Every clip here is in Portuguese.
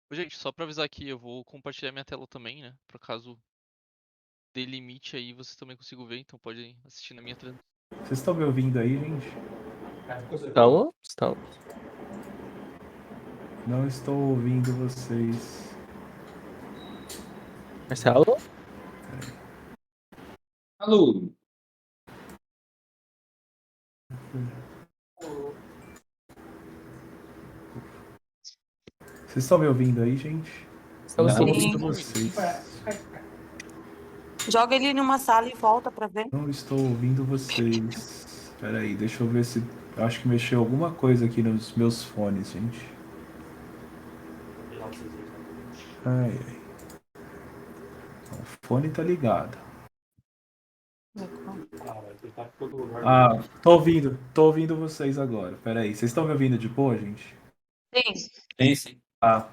Ô, gente, só pra avisar aqui, eu vou compartilhar minha tela também, né? Por caso dê limite aí, vocês também consigam ver, então pode assistir na minha transmissão. Vocês estão me ouvindo aí, gente? Estamos. Não estou ouvindo vocês. Marcelo? Alô, Vocês estão me ouvindo aí, gente? Não Estamos estou sim. ouvindo Sim. vocês. Joga ele numa sala e volta pra ver. Não estou ouvindo vocês. Espera aí, deixa eu ver se... Acho que mexeu alguma coisa aqui nos meus fones, gente. Ai, ai. O fone tá ligado. Ah, tô ouvindo vocês agora. Espera aí, vocês estão me ouvindo de boa, gente? Sim. sim. Ah,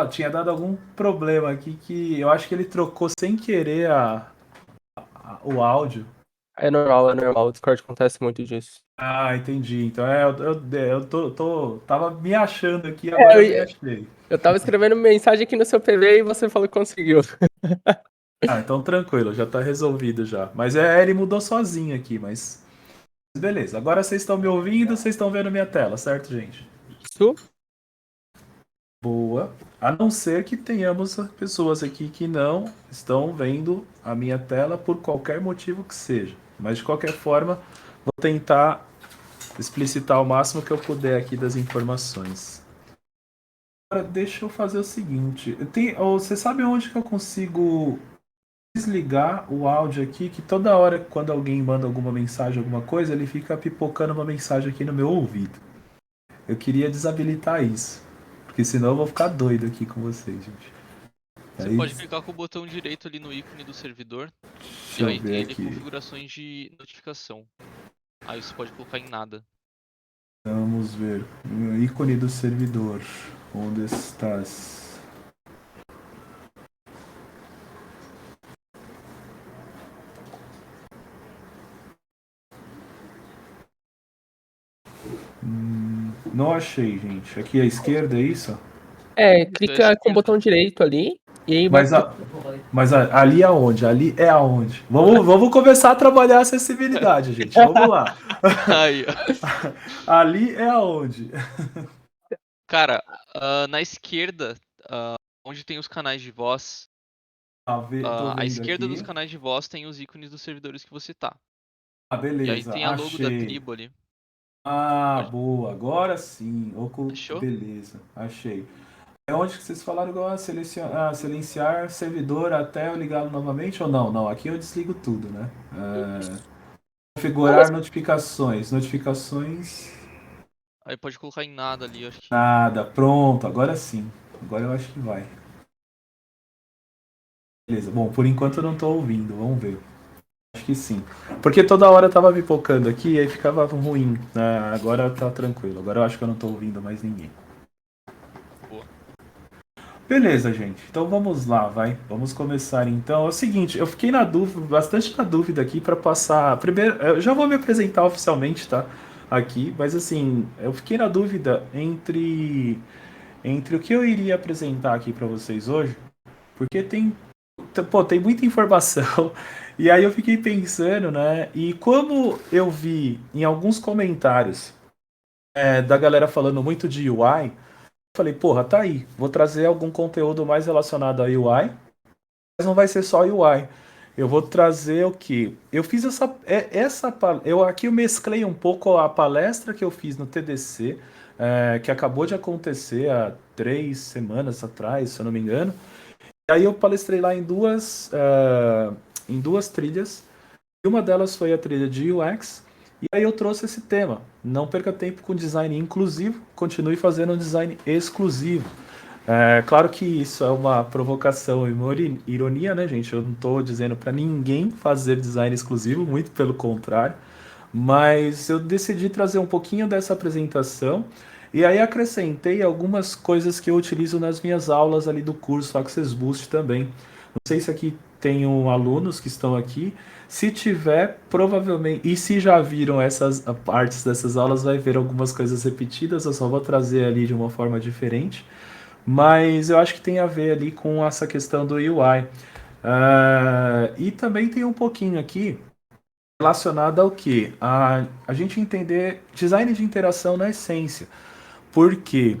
tinha dado algum problema aqui que eu acho que ele trocou sem querer o áudio. É normal. O Discord acontece muito disso. Ah, entendi. Então tava me achando aqui, agora eu me achei. Eu tava escrevendo mensagem aqui no seu PV e você falou que conseguiu. Ah, então tranquilo, já tá resolvido já. Mas ele mudou sozinho aqui, mas beleza. Agora vocês estão me ouvindo, vocês estão vendo minha tela, certo, gente? Isso? Boa. A não ser que tenhamos pessoas aqui que não estão vendo a minha tela por qualquer motivo que seja. Mas de qualquer forma, vou tentar explicitar o máximo que eu puder aqui das informações. Agora, deixa eu fazer o seguinte. Você sabe onde que eu consigo desligar o áudio aqui? Que toda hora, quando alguém manda alguma mensagem, alguma coisa, ele fica pipocando uma mensagem aqui no meu ouvido. Eu queria desabilitar isso. Porque senão eu vou ficar doido aqui com vocês, gente. Você Aí, pode clicar com o botão direito ali no ícone do servidor. deixa E eu aí tem ver ali aqui. configurações de notificação. Aí você pode colocar em nada. Vamos ver. O ícone do servidor. Onde estás? Não achei, gente. Aqui à esquerda, é isso? Clica com o botão direito ali e aí vai. Mas ali aonde? Ali é aonde? Vamos começar a trabalhar a acessibilidade, gente. Vamos lá. Aí, ó. Ali é aonde? Cara, na esquerda, onde tem os canais de voz, Tô à vendo esquerda dos aqui. canais de voz tem os ícones dos servidores que você tá. Ah, E aí beleza. tem a logo da Achei. tribo ali. Ah, Pode- boa. Agora sim. Achou? Beleza. Achei. É onde que vocês falaram igual a silenciar servidor até eu ligá-lo novamente ou não? Não, aqui eu desligo tudo, né? Configurar notificações. Notificações. Aí pode colocar em nada ali, eu acho que. Nada. Pronto, agora sim. Agora eu acho que vai. Beleza. Bom, por enquanto eu não tô ouvindo. Vamos ver. Acho que sim. Porque toda hora eu tava pipocando aqui e aí ficava ruim. Agora tá tranquilo. Agora eu acho que eu não tô ouvindo mais ninguém. Boa. Beleza, gente. Então vamos lá, vai. Vamos começar então. É o seguinte, eu fiquei bastante na dúvida aqui para passar. Primeiro, eu já vou me apresentar oficialmente, tá? Aqui, mas assim, eu fiquei na dúvida entre o que eu iria apresentar aqui para vocês hoje, porque tem muita informação. E aí eu fiquei pensando, né? E como eu vi em alguns comentários da galera falando muito de UI, falei, porra, tá aí. Vou trazer algum conteúdo mais relacionado a UI, mas não vai ser só UI. Eu vou trazer o que? Eu fiz aqui eu mesclei um pouco a palestra que eu fiz no TDC, que acabou de acontecer há 3 semanas atrás, se eu não me engano. E aí eu palestrei lá em duas trilhas. E uma delas foi a trilha de UX. E aí eu trouxe esse tema. Não perca tempo com design inclusivo, continue fazendo um design exclusivo. Claro que isso é uma provocação e uma ironia, né, gente? Eu não estou dizendo para ninguém fazer design exclusivo, muito pelo contrário. Mas eu decidi trazer um pouquinho dessa apresentação e aí acrescentei algumas coisas que eu utilizo nas minhas aulas ali do curso Access Boost também. Não sei se aqui tenham alunos que estão aqui. Se tiver, provavelmente, e se já viram essas partes dessas aulas, vai ver algumas coisas repetidas. Eu só vou trazer ali de uma forma diferente. mas eu acho que tem a ver ali com essa questão do UI. E também tem um pouquinho aqui relacionado ao que? A gente entender design de interação na essência. Porque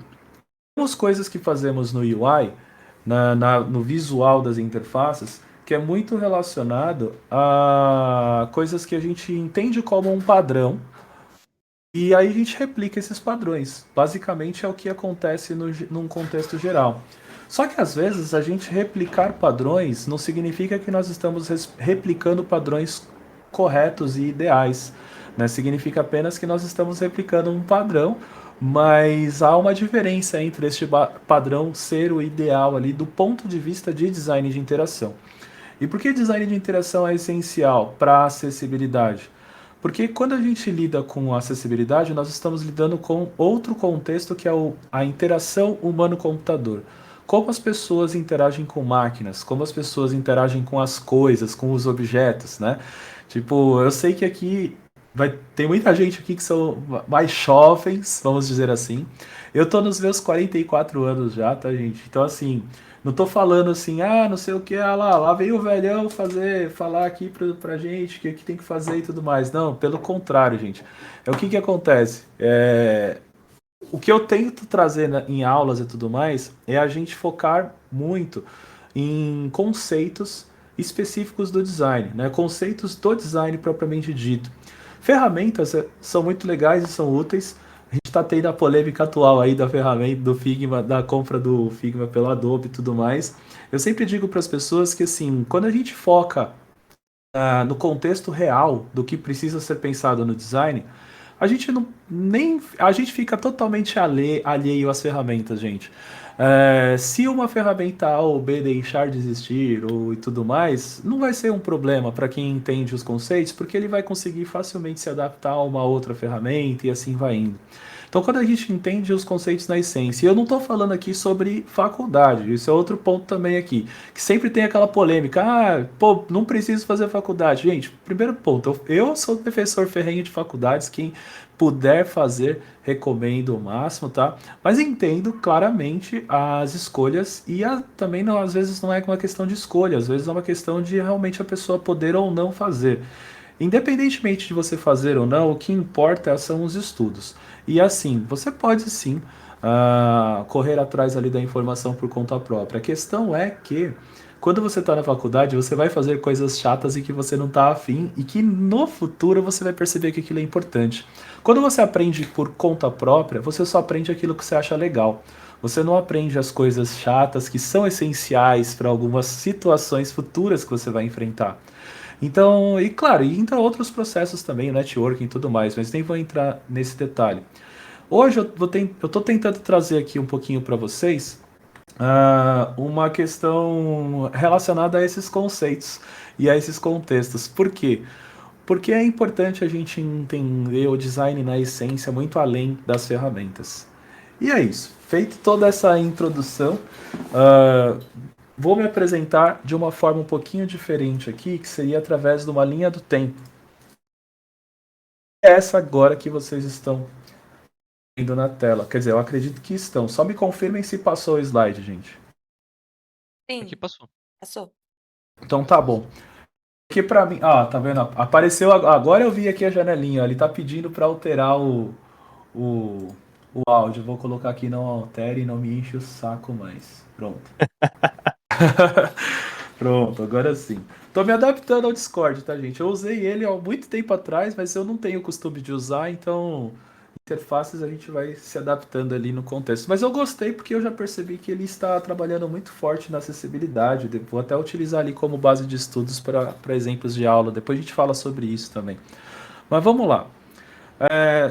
temos coisas que fazemos no UI, no visual das interfaces, que é muito relacionado a coisas que a gente entende como um padrão, e aí a gente replica esses padrões. Basicamente é o que acontece num contexto geral. Só que às vezes a gente replicar padrões não significa que nós estamos replicando padrões corretos e ideais, né? Significa apenas que nós estamos replicando um padrão, mas há uma diferença entre este padrão ser o ideal ali do ponto de vista de design de interação. E por que design de interação é essencial para a acessibilidade? Porque quando a gente lida com acessibilidade, nós estamos lidando com outro contexto que é a interação humano-computador. Como as pessoas interagem com máquinas, como as pessoas interagem com as coisas, com os objetos, né? Tipo, eu sei que aqui tem muita gente aqui que são mais jovens, vamos dizer assim. Eu tô nos meus 44 anos já, tá, gente? Então, assim, não tô falando assim, não sei o que, lá veio o velhão falar aqui pra gente o que tem que fazer e tudo mais. Não, pelo contrário, gente. O que acontece? O que eu tento trazer em aulas e tudo mais é a gente focar muito em conceitos específicos do design, né? Conceitos do design propriamente dito. Ferramentas são muito legais e são úteis. A gente está tendo a polêmica atual aí da ferramenta do Figma, da compra do Figma pelo Adobe e tudo mais. Eu sempre digo para as pessoas que assim, quando a gente foca no contexto real do que precisa ser pensado no design, a gente não nem a gente fica totalmente alheio às ferramentas, gente. Se uma ferramenta A ou B deixar de existir e tudo mais, não vai ser um problema para quem entende os conceitos, porque ele vai conseguir facilmente se adaptar a uma outra ferramenta e assim vai indo. Então, quando a gente entende os conceitos na essência, e eu não estou falando aqui sobre faculdade, isso é outro ponto também aqui, que sempre tem aquela polêmica, não preciso fazer faculdade. Gente, primeiro ponto, eu sou professor ferrenho de faculdades, quem puder fazer, recomendo o máximo, tá? Mas entendo claramente as escolhas e também não, às vezes não é uma questão de escolha, às vezes é uma questão de realmente a pessoa poder ou não fazer. Independentemente de você fazer ou não, o que importa são os estudos. E assim, você pode sim correr atrás ali da informação por conta própria. A questão é que quando você está na faculdade, você vai fazer coisas chatas e que você não está afim e que no futuro você vai perceber que aquilo é importante. Quando você aprende por conta própria, você só aprende aquilo que você acha legal. Você não aprende as coisas chatas que são essenciais para algumas situações futuras que você vai enfrentar. Então, e claro, e entra outros processos também, networking e tudo mais, mas nem vou entrar nesse detalhe. Hoje eu estou tentando trazer aqui um pouquinho para vocês uma questão relacionada a esses conceitos e a esses contextos. Por quê? Porque é importante a gente entender o design na essência muito além das ferramentas. E é isso. Feito toda essa introdução, vou me apresentar de uma forma um pouquinho diferente aqui, que seria através de uma linha do tempo. É essa agora que vocês estão vendo na tela. Quer dizer, eu acredito que estão. Só me confirmem se passou o slide, gente. Sim, Aqui passou. passou. Então tá bom. Porque pra mim... tá vendo? Apareceu... Agora eu vi aqui a janelinha. Ele tá pedindo para alterar o, o áudio. Vou colocar aqui não altere e não me enche o saco mais. Pronto. Pronto, agora sim. Tô me adaptando ao Discord, tá, gente? Eu usei ele há muito tempo atrás, mas eu não tenho o costume de usar, então interfaces a gente vai se adaptando ali no contexto. Mas eu gostei porque eu já percebi que ele está trabalhando muito forte na acessibilidade. Vou até utilizar ali como base de estudos para exemplos de aula. Depois a gente fala sobre isso também. Mas vamos lá.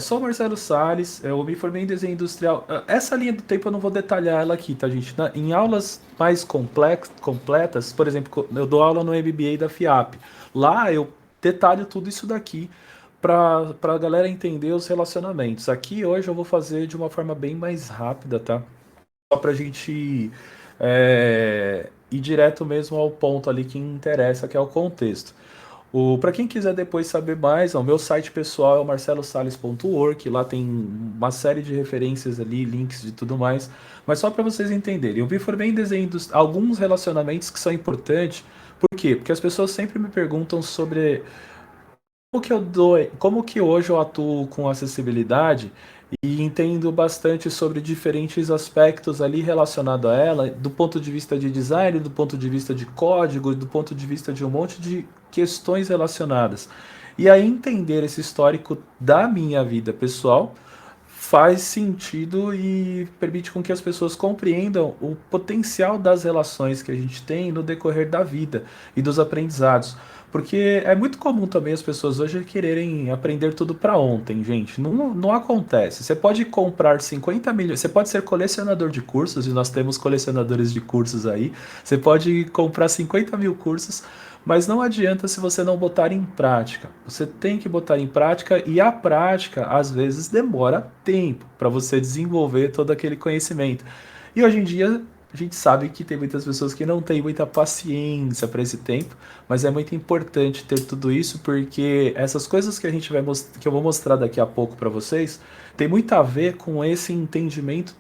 Sou o Marcelo Salles, eu me formei em desenho industrial. Essa linha do tempo eu não vou detalhar ela aqui, tá, gente? Em aulas mais completas, por exemplo, eu dou aula no MBA da FIAP. Lá eu detalho tudo isso daqui para a galera entender os relacionamentos. Aqui hoje eu vou fazer de uma forma bem mais rápida, tá? Só para a gente ir direto mesmo ao ponto ali que interessa, que é o contexto. Para quem quiser depois saber mais, o meu site pessoal é o marcelosales.org, lá tem uma série de referências ali, links de tudo mais. Mas só para vocês entenderem, eu me formei em desenho alguns relacionamentos que são importantes. Por quê? Porque as pessoas sempre me perguntam sobre como que hoje eu atuo com acessibilidade e entendo bastante sobre diferentes aspectos ali relacionado a ela, do ponto de vista de design, do ponto de vista de código, do ponto de vista de um monte de questões relacionadas. E aí entender esse histórico da minha vida pessoal faz sentido e permite com que as pessoas compreendam o potencial das relações que a gente tem no decorrer da vida e dos aprendizados. Porque é muito comum também as pessoas hoje quererem aprender tudo para ontem, gente. Não acontece. Você pode comprar 50 milhões, você pode ser colecionador de cursos, e nós temos colecionadores de cursos aí. Você pode comprar 50 mil cursos, mas não adianta se você não botar em prática. Você tem que botar em prática e a prática, às vezes, demora tempo para você desenvolver todo aquele conhecimento. E hoje em dia, a gente sabe que tem muitas pessoas que não têm muita paciência para esse tempo, mas é muito importante ter tudo isso porque essas coisas que a gente que eu vou mostrar daqui a pouco para vocês, tem muito a ver com esse entendimento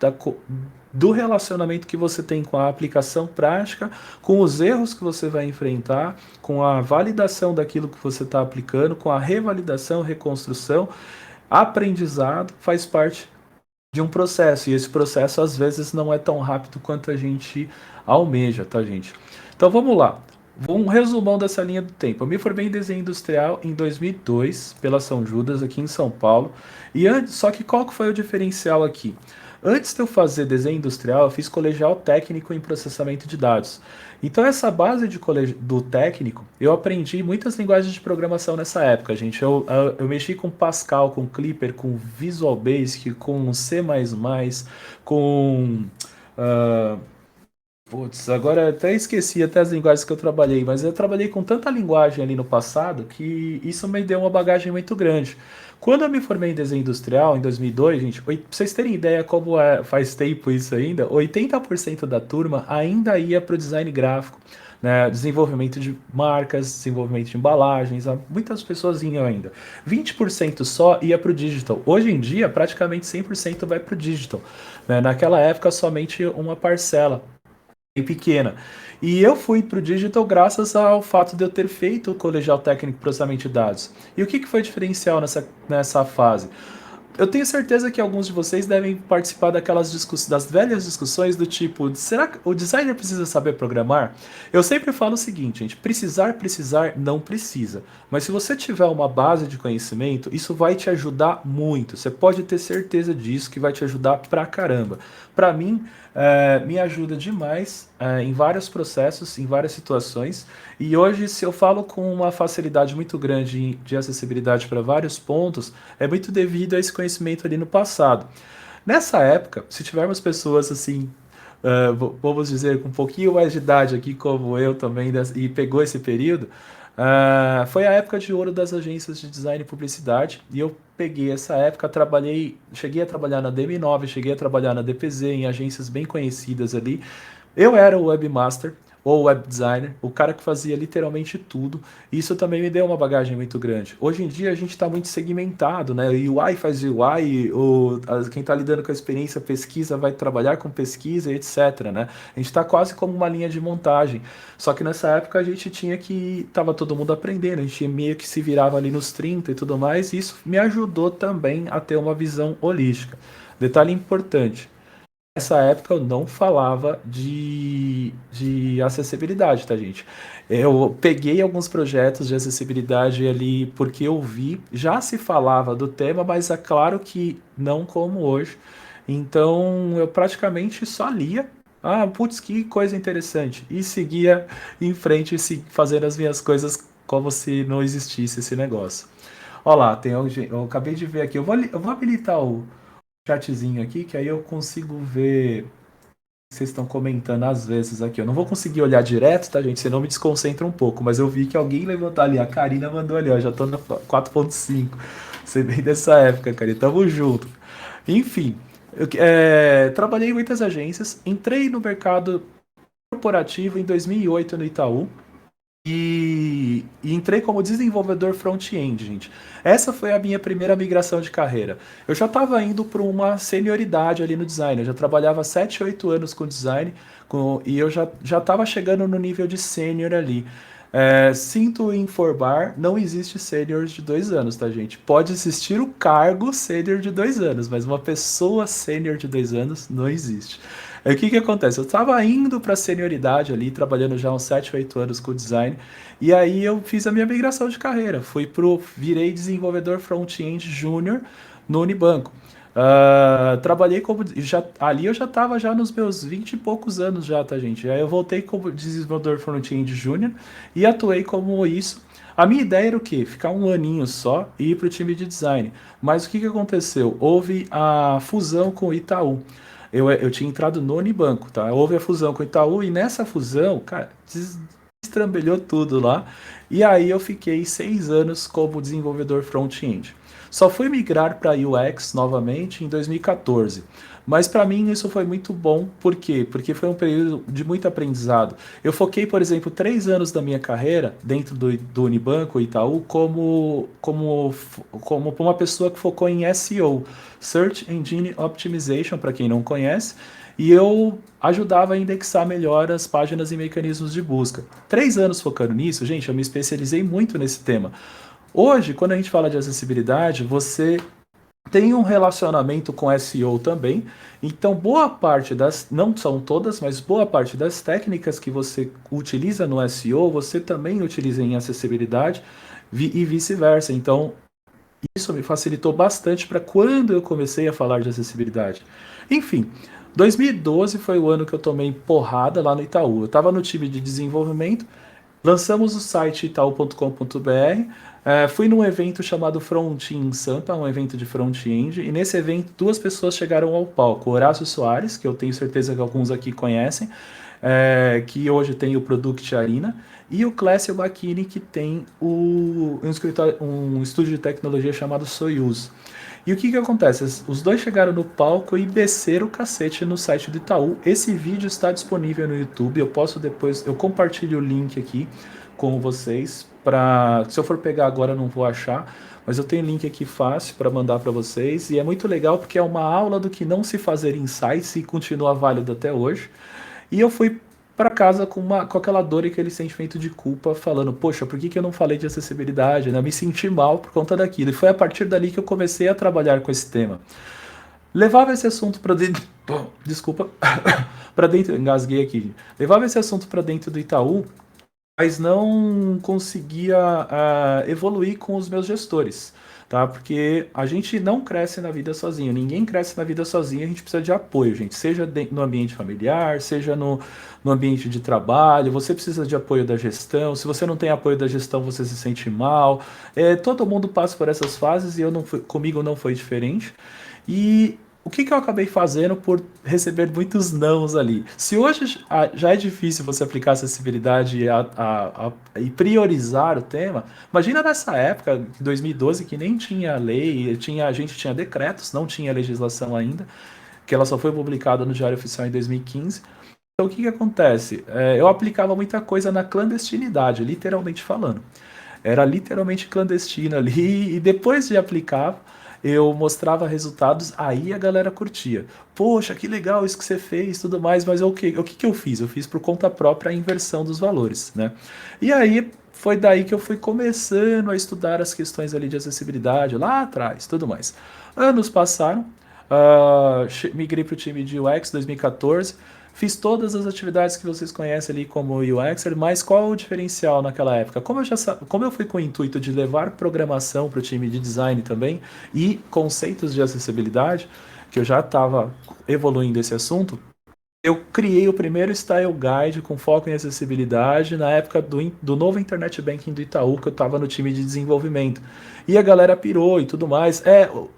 do relacionamento que você tem com a aplicação prática, com os erros que você vai enfrentar, com a validação daquilo que você está aplicando, com a revalidação, reconstrução, aprendizado, faz parte de um processo, e esse processo às vezes não é tão rápido quanto a gente almeja, tá, gente? Então vamos lá. Um resumão dessa linha do tempo. Eu me formei em desenho industrial em 2002 pela São Judas, aqui em São Paulo. E antes, só que qual que foi o diferencial aqui? Antes de eu fazer desenho industrial, eu fiz colegial técnico em processamento de dados. Então essa base do técnico, eu aprendi muitas linguagens de programação nessa época, gente. Eu mexi com Pascal, com Clipper, com Visual Basic, com C++, com... ah, putz, agora até esqueci até as linguagens que eu trabalhei, mas eu trabalhei com tanta linguagem ali no passado que isso me deu uma bagagem muito grande. Quando eu me formei em desenho industrial, em 2002, gente, pra vocês terem ideia como faz tempo isso ainda, 80% da turma ainda ia para o design gráfico, né, desenvolvimento de marcas, desenvolvimento de embalagens, muitas pessoas iam ainda. 20% só ia para o digital. Hoje em dia, praticamente 100% vai para o digital, né? Naquela época, somente uma parcela bem pequena. E eu fui para o digital graças ao fato de eu ter feito o colegial técnico em processamento de dados. E o que foi diferencial nessa fase? Eu tenho certeza que alguns de vocês devem participar das velhas discussões do tipo, será que o designer precisa saber programar? Eu sempre falo o seguinte, gente, precisar, não precisa. Mas se você tiver uma base de conhecimento, isso vai te ajudar muito. Você pode ter certeza disso, que vai te ajudar pra caramba. Pra mim, me ajuda demais em vários processos, em várias situações. E hoje, se eu falo com uma facilidade muito grande de acessibilidade para vários pontos, é muito devido a esse conhecimento ali no passado. Nessa época, se tivermos pessoas assim, vamos dizer, com um pouquinho mais de idade aqui, como eu também, e pegou esse período, foi a época de ouro das agências de design e publicidade, e eu peguei essa época, cheguei a trabalhar na DM9, cheguei a trabalhar na DPZ, em agências bem conhecidas ali. Eu era o webmaster, ou web designer, o cara que fazia literalmente tudo. Isso também me deu uma bagagem muito grande. Hoje em dia a gente está muito segmentado, né? O UI faz UI, quem está lidando com a experiência pesquisa vai trabalhar com pesquisa, etc, né? A gente está quase como uma linha de montagem. Só que nessa época a gente tava todo mundo aprendendo, a gente meio que se virava ali nos 30 e tudo mais, e isso me ajudou também a ter uma visão holística. Detalhe importante, nessa época eu não falava de acessibilidade, tá, gente? Eu peguei alguns projetos de acessibilidade ali porque eu vi, já se falava do tema, mas é claro que não como hoje. Então eu praticamente só lia. Ah, putz, que coisa interessante. E seguia em frente, fazendo as minhas coisas como se não existisse esse negócio. Olha lá, eu acabei de ver aqui. Eu vou habilitar o chatzinho aqui, que aí eu consigo ver o que vocês estão comentando às vezes aqui. Eu não vou conseguir olhar direto, tá, gente? Senão me desconcentra um pouco. Mas eu vi que alguém levantou ali. A Karina mandou ali, ó. Já tô no 4.5. Você vem dessa época, Karina. Tamo junto. Enfim, eu trabalhei em muitas agências. Entrei no mercado corporativo em 2008 no Itaú. e entrei como desenvolvedor front-end, gente. Essa foi a minha primeira migração de carreira. Eu já estava indo para uma senioridade ali no design. Eu já trabalhava 7, 8 anos com design e eu já estava chegando no nível de sênior ali. Sinto informar, não existe sênior de 2 anos, tá, gente? Pode existir o cargo sênior de 2 anos, mas uma pessoa sênior de 2 anos não existe. Aí o que que acontece? Eu estava indo para senioridade ali, trabalhando já uns 7, 8 anos com design, e aí eu fiz a minha migração de carreira. Virei desenvolvedor front-end júnior no Unibanco. Trabalhei como ali eu já estava já nos meus 20 e poucos anos já, tá, gente? Aí eu voltei como desenvolvedor front-end júnior e atuei como isso. A minha ideia era o quê? Ficar um aninho só e ir para o time de design. Mas o que que aconteceu? Houve a fusão com o Itaú. Eu tinha entrado no Unibanco, tá? Houve a fusão com o Itaú e nessa fusão, cara, destrambelhou tudo lá. E aí eu fiquei 6 anos como desenvolvedor front-end. Só fui migrar para UX novamente em 2014. Mas para mim isso foi muito bom, por quê? Porque foi um período de muito aprendizado. Eu foquei, por exemplo, 3 anos da minha carreira dentro do Unibanco, Itaú, como uma pessoa que focou em SEO, Search Engine Optimization, para quem não conhece, e eu ajudava a indexar melhor as páginas e mecanismos de busca. 3 anos focando nisso, gente, eu me especializei muito nesse tema. Hoje, quando a gente fala de acessibilidade, você tem um relacionamento com SEO também, então boa parte não são todas, mas boa parte das técnicas que você utiliza no SEO, você também utiliza em acessibilidade e vice-versa. Então, isso me facilitou bastante para quando eu comecei a falar de acessibilidade. Enfim, 2012 foi o ano que eu tomei porrada lá no Itaú. Eu estava no time de desenvolvimento. Lançamos o site itaú.com.br, fui num evento chamado Front in Sampa, um evento de front-end, e nesse evento 2 pessoas chegaram ao palco, Horácio Soares, que eu tenho certeza que alguns aqui conhecem, que hoje tem o Product Arena, e o Clécio Bacchini, que tem um estúdio de tecnologia chamado Soyuz. E o que que acontece? Os dois chegaram no palco e desceram o cacete no site do Itaú. Esse vídeo está disponível no YouTube. Eu compartilho o link aqui com vocês. Se eu for pegar agora, eu não vou achar. Mas eu tenho link aqui fácil para mandar para vocês. E é muito legal porque é uma aula do que não se fazer em sites e continua válido até hoje. E eu fui para casa com aquela dor e aquele sentimento de culpa, falando, poxa, por que eu não falei de acessibilidade, né? Eu me senti mal por conta daquilo. E foi a partir dali que eu comecei a trabalhar com esse tema. Levava esse assunto para dentro. Desculpa. Para dentro. Engasguei aqui. Levava esse assunto para dentro do Itaú, mas não conseguia evoluir com os meus gestores. Tá? Porque a gente não cresce na vida sozinho, ninguém cresce na vida sozinho, a gente precisa de apoio, gente. Seja no ambiente familiar, seja no ambiente de trabalho, você precisa de apoio da gestão. Se você não tem apoio da gestão, você se sente mal. Todo mundo passa por essas fases e comigo não foi diferente. E o que eu acabei fazendo por receber muitos nãos ali? Se hoje já é difícil você aplicar acessibilidade e priorizar o tema, imagina nessa época, em 2012, que nem tinha lei, a gente tinha decretos, não tinha legislação ainda, que ela só foi publicada no Diário Oficial em 2015. Então o que acontece? Eu aplicava muita coisa na clandestinidade, literalmente falando. Era literalmente clandestino ali, e depois de aplicar, eu mostrava resultados, aí a galera curtia. Poxa, que legal isso que você fez, tudo mais, mas o que eu fiz? Eu fiz por conta própria a inversão dos valores, né? E aí foi daí que eu fui começando a estudar as questões ali de acessibilidade, lá atrás, tudo mais. Anos passaram, migrei para o time de UX 2014, fiz todas as atividades que vocês conhecem ali como UXer, mas qual o diferencial naquela época? Como eu fui com o intuito de levar programação para o time de design também e conceitos de acessibilidade, que eu já estava evoluindo esse assunto, eu criei o primeiro Style Guide com foco em acessibilidade na época do novo Internet Banking do Itaú, que eu estava no time de desenvolvimento. E a galera pirou e tudo mais.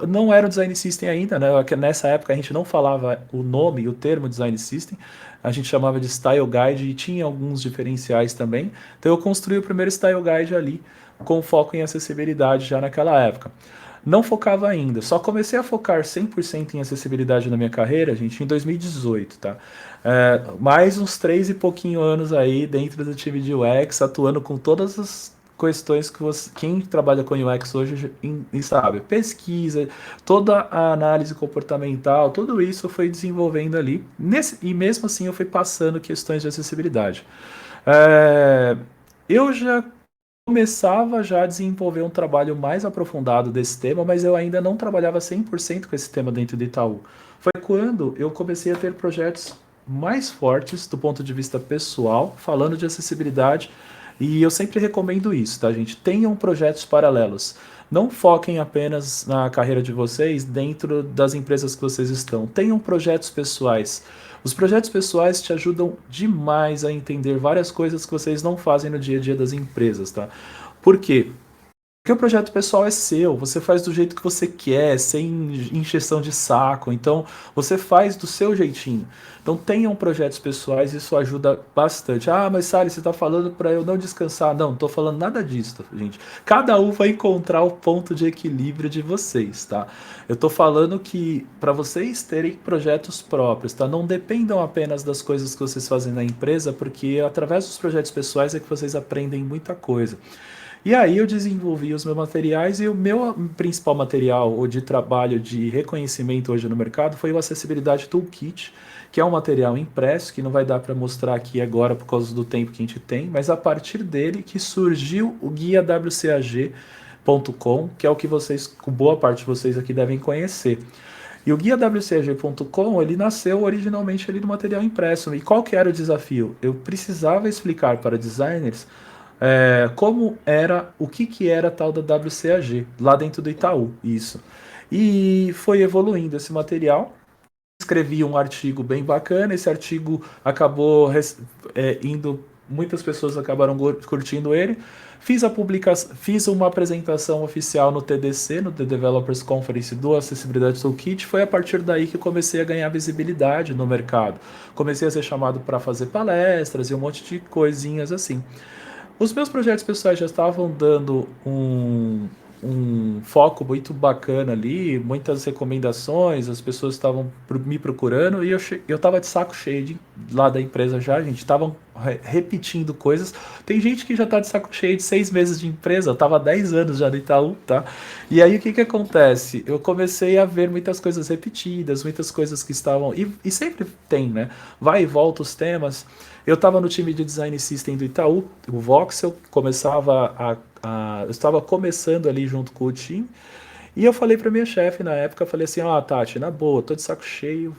Não era o Design System ainda, né? Nessa época a gente não falava o nome, o termo Design System, a gente chamava de Style Guide e tinha alguns diferenciais também. Então eu construí o primeiro Style Guide ali, com foco em acessibilidade já naquela época. Não focava ainda, só comecei a focar 100% em acessibilidade na minha carreira, gente, em 2018, tá? Mais uns 3 e pouquinho anos aí dentro do time de UX, atuando com todas as questões que quem trabalha com UX hoje sabe, pesquisa, toda a análise comportamental, tudo isso eu fui desenvolvendo ali, e mesmo assim eu fui passando questões de acessibilidade. Eu já começava já a desenvolver um trabalho mais aprofundado desse tema, mas eu ainda não trabalhava 100% com esse tema dentro do Itaú. Foi quando eu comecei a ter projetos mais fortes do ponto de vista pessoal, falando de acessibilidade, e eu sempre recomendo isso, tá, gente? Tenham projetos paralelos. Não foquem apenas na carreira de vocês dentro das empresas que vocês estão. Tenham projetos pessoais. Os projetos pessoais te ajudam demais a entender várias coisas que vocês não fazem no dia a dia das empresas, tá? Por quê? Porque o projeto pessoal é seu, você faz do jeito que você quer, sem encheção de saco, então você faz do seu jeitinho. Então tenham projetos pessoais, isso ajuda bastante. Ah, mas Sally, você está falando para eu não descansar. Não, não estou falando nada disso, gente. Cada um vai encontrar o ponto de equilíbrio de vocês, tá? Eu estou falando que para vocês terem projetos próprios, tá? Não dependam apenas das coisas que vocês fazem na empresa, porque através dos projetos pessoais é que vocês aprendem muita coisa. E aí eu desenvolvi os meus materiais e o meu principal material de trabalho de reconhecimento hoje no mercado foi o Acessibilidade Toolkit, que é um material impresso, que não vai dar para mostrar aqui agora por causa do tempo que a gente tem, mas a partir dele que surgiu o guia WCAG.com, que é o que vocês, boa parte de vocês aqui devem conhecer. E o guia WCAG.com, ele nasceu originalmente ali no material impresso. E qual que era o desafio? Eu precisava explicar para designers como era, o que era a tal da WCAG, lá dentro do Itaú, isso. E foi evoluindo esse material, escrevi um artigo bem bacana, esse artigo acabou indo, muitas pessoas acabaram curtindo ele, fiz uma apresentação oficial no TDC, no The Developers Conference do Acessibilidade Toolkit, foi a partir daí que comecei a ganhar visibilidade no mercado, comecei a ser chamado para fazer palestras e um monte de coisinhas assim. Os meus projetos pessoais já estavam dando um foco muito bacana ali, muitas recomendações, as pessoas estavam me procurando e eu estava de saco cheio lá da empresa já, gente, estavam repetindo coisas. Tem gente que já está de saco cheio de 6 meses de empresa, eu estava há 10 anos já no Itaú, tá? E aí o que acontece? Eu comecei a ver muitas coisas repetidas, muitas coisas que estavam... E sempre tem, né? Vai e volta os temas. Eu estava no time de Design System do Itaú, o Voxel, eu estava começando ali junto com o time, e eu falei para minha chefe na época, falei assim, Tati, na boa, tô de saco cheio,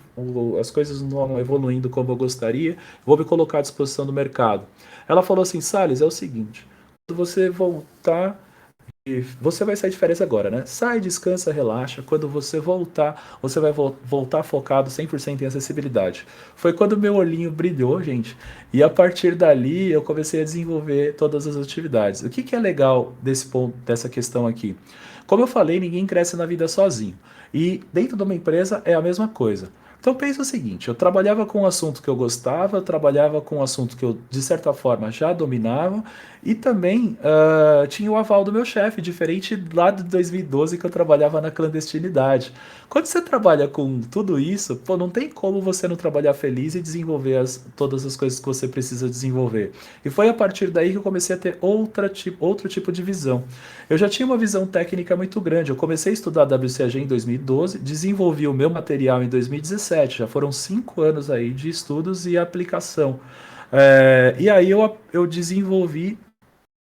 as coisas não vão evoluindo como eu gostaria, vou me colocar à disposição do mercado. Ela falou assim, Salles, é o seguinte, quando você voltar... Você vai sair de férias agora, né? Sai, descansa, relaxa. Quando você voltar, você vai voltar focado 100% em acessibilidade. Foi quando meu olhinho brilhou, gente. E a partir dali eu comecei a desenvolver todas as atividades. O que é legal desse ponto, dessa questão aqui? Como eu falei, ninguém cresce na vida sozinho. E dentro de uma empresa é a mesma coisa. Então pensa o seguinte, eu trabalhava com um assunto que eu gostava, eu trabalhava com um assunto que eu, de certa forma, já dominava, e também tinha o aval do meu chefe, diferente lá de 2012 que eu trabalhava na clandestinidade. Quando você trabalha com tudo isso, pô, não tem como você não trabalhar feliz e desenvolver todas as coisas que você precisa desenvolver. E foi a partir daí que eu comecei a ter outro tipo de visão. Eu já tinha uma visão técnica muito grande. Eu comecei a estudar WCAG em 2012, desenvolvi o meu material em 2017. Já foram 5 anos aí de estudos e aplicação. E aí eu desenvolvi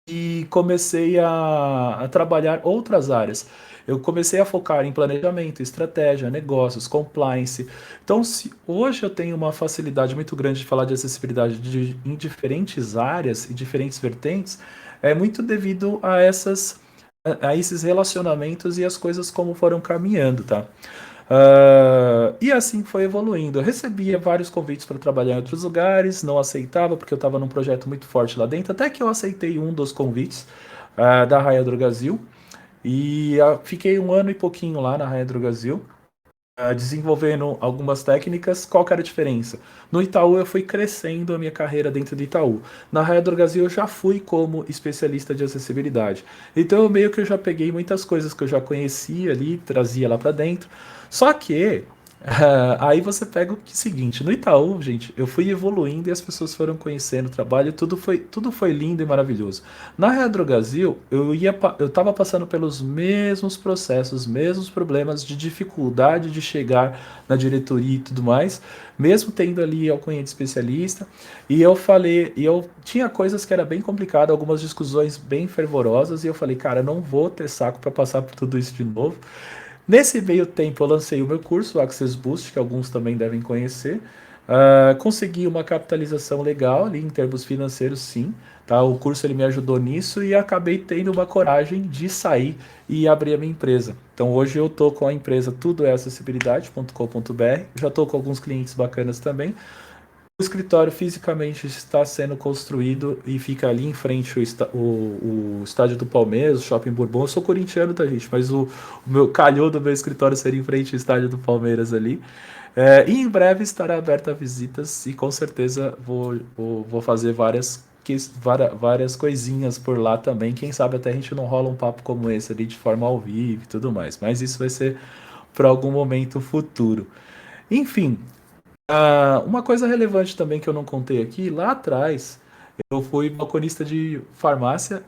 e comecei a trabalhar outras áreas. Eu comecei a focar em planejamento, estratégia, negócios, compliance. Então, se hoje eu tenho uma facilidade muito grande de falar de acessibilidade em diferentes áreas e diferentes vertentes, é muito devido a esses relacionamentos e as coisas como foram caminhando, tá? E assim foi evoluindo. Eu recebia vários convites para trabalhar em outros lugares, não aceitava porque eu estava num projeto muito forte lá dentro, até que eu aceitei um dos convites da Raia Drogasil e fiquei 1 ano e pouquinho lá na Raia Drogasil. desenvolvendo algumas técnicas. Qual que era a diferença? No Itaú eu fui crescendo a minha carreira dentro do Itaú. Na Raia Drogasil eu já fui como especialista de acessibilidade. Então eu meio que eu já peguei muitas coisas que eu já conhecia ali, trazia lá para dentro. Só que aí você pega o seguinte, no Itaú, gente, eu fui evoluindo e as pessoas foram conhecendo o trabalho, tudo foi lindo e maravilhoso. Na Raia Drogasil, eu estava passando pelos mesmos processos, mesmos problemas de dificuldade de chegar na diretoria e tudo mais, mesmo tendo ali alcunha de especialista, e eu tinha coisas que era bem complicado, algumas discussões bem fervorosas, e eu falei, cara, não vou ter saco para passar por tudo isso de novo. Nesse meio tempo, eu lancei o meu curso, o Access Boost, que alguns também devem conhecer. Consegui uma capitalização legal ali em termos financeiros, sim. Tá? O curso ele me ajudou nisso e acabei tendo uma coragem de sair e abrir a minha empresa. Então hoje eu estou com a empresa tudoeacessibilidade.com.br, já estou com alguns clientes bacanas também. O escritório fisicamente está sendo construído e fica ali em frente o estádio do Palmeiras, o Shopping Bourbon. Eu sou corintiano, tá, gente? Mas o meu calhou do meu escritório ser em frente ao estádio do Palmeiras ali. E em breve estará aberto a visitas e com certeza vou fazer várias coisinhas por lá também. Quem sabe até a gente não rola um papo como esse ali de forma ao vivo e tudo mais. Mas isso vai ser para algum momento futuro. Enfim, uma coisa relevante também que eu não contei aqui, lá atrás, eu fui balconista de farmácia,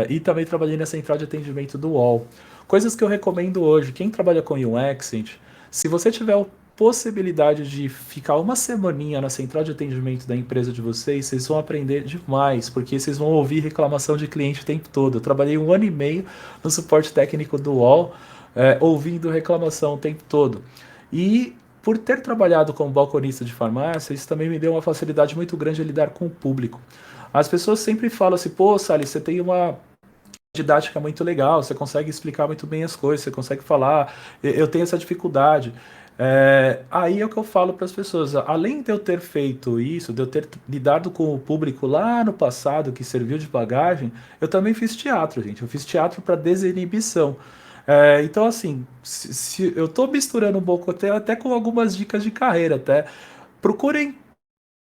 e também trabalhei na central de atendimento do UOL. Coisas que eu recomendo hoje. Quem trabalha com UX, gente, se você tiver a possibilidade de ficar uma semaninha na central de atendimento da empresa de vocês, vocês vão aprender demais, porque vocês vão ouvir reclamação de cliente o tempo todo. Eu trabalhei 1 ano e meio no suporte técnico do UOL, ouvindo reclamação o tempo todo. E por ter trabalhado como balconista de farmácia, isso também me deu uma facilidade muito grande de lidar com o público. As pessoas sempre falam assim, pô, Sally, você tem uma didática muito legal, você consegue explicar muito bem as coisas, você consegue falar, eu tenho essa dificuldade. Aí é o que eu falo para as pessoas, além de eu ter feito isso, de eu ter lidado com o público lá no passado, que serviu de bagagem, eu também fiz teatro, gente. Eu fiz teatro para desinibição. Então, assim, se eu estou misturando um pouco até com algumas dicas de carreira, até procurem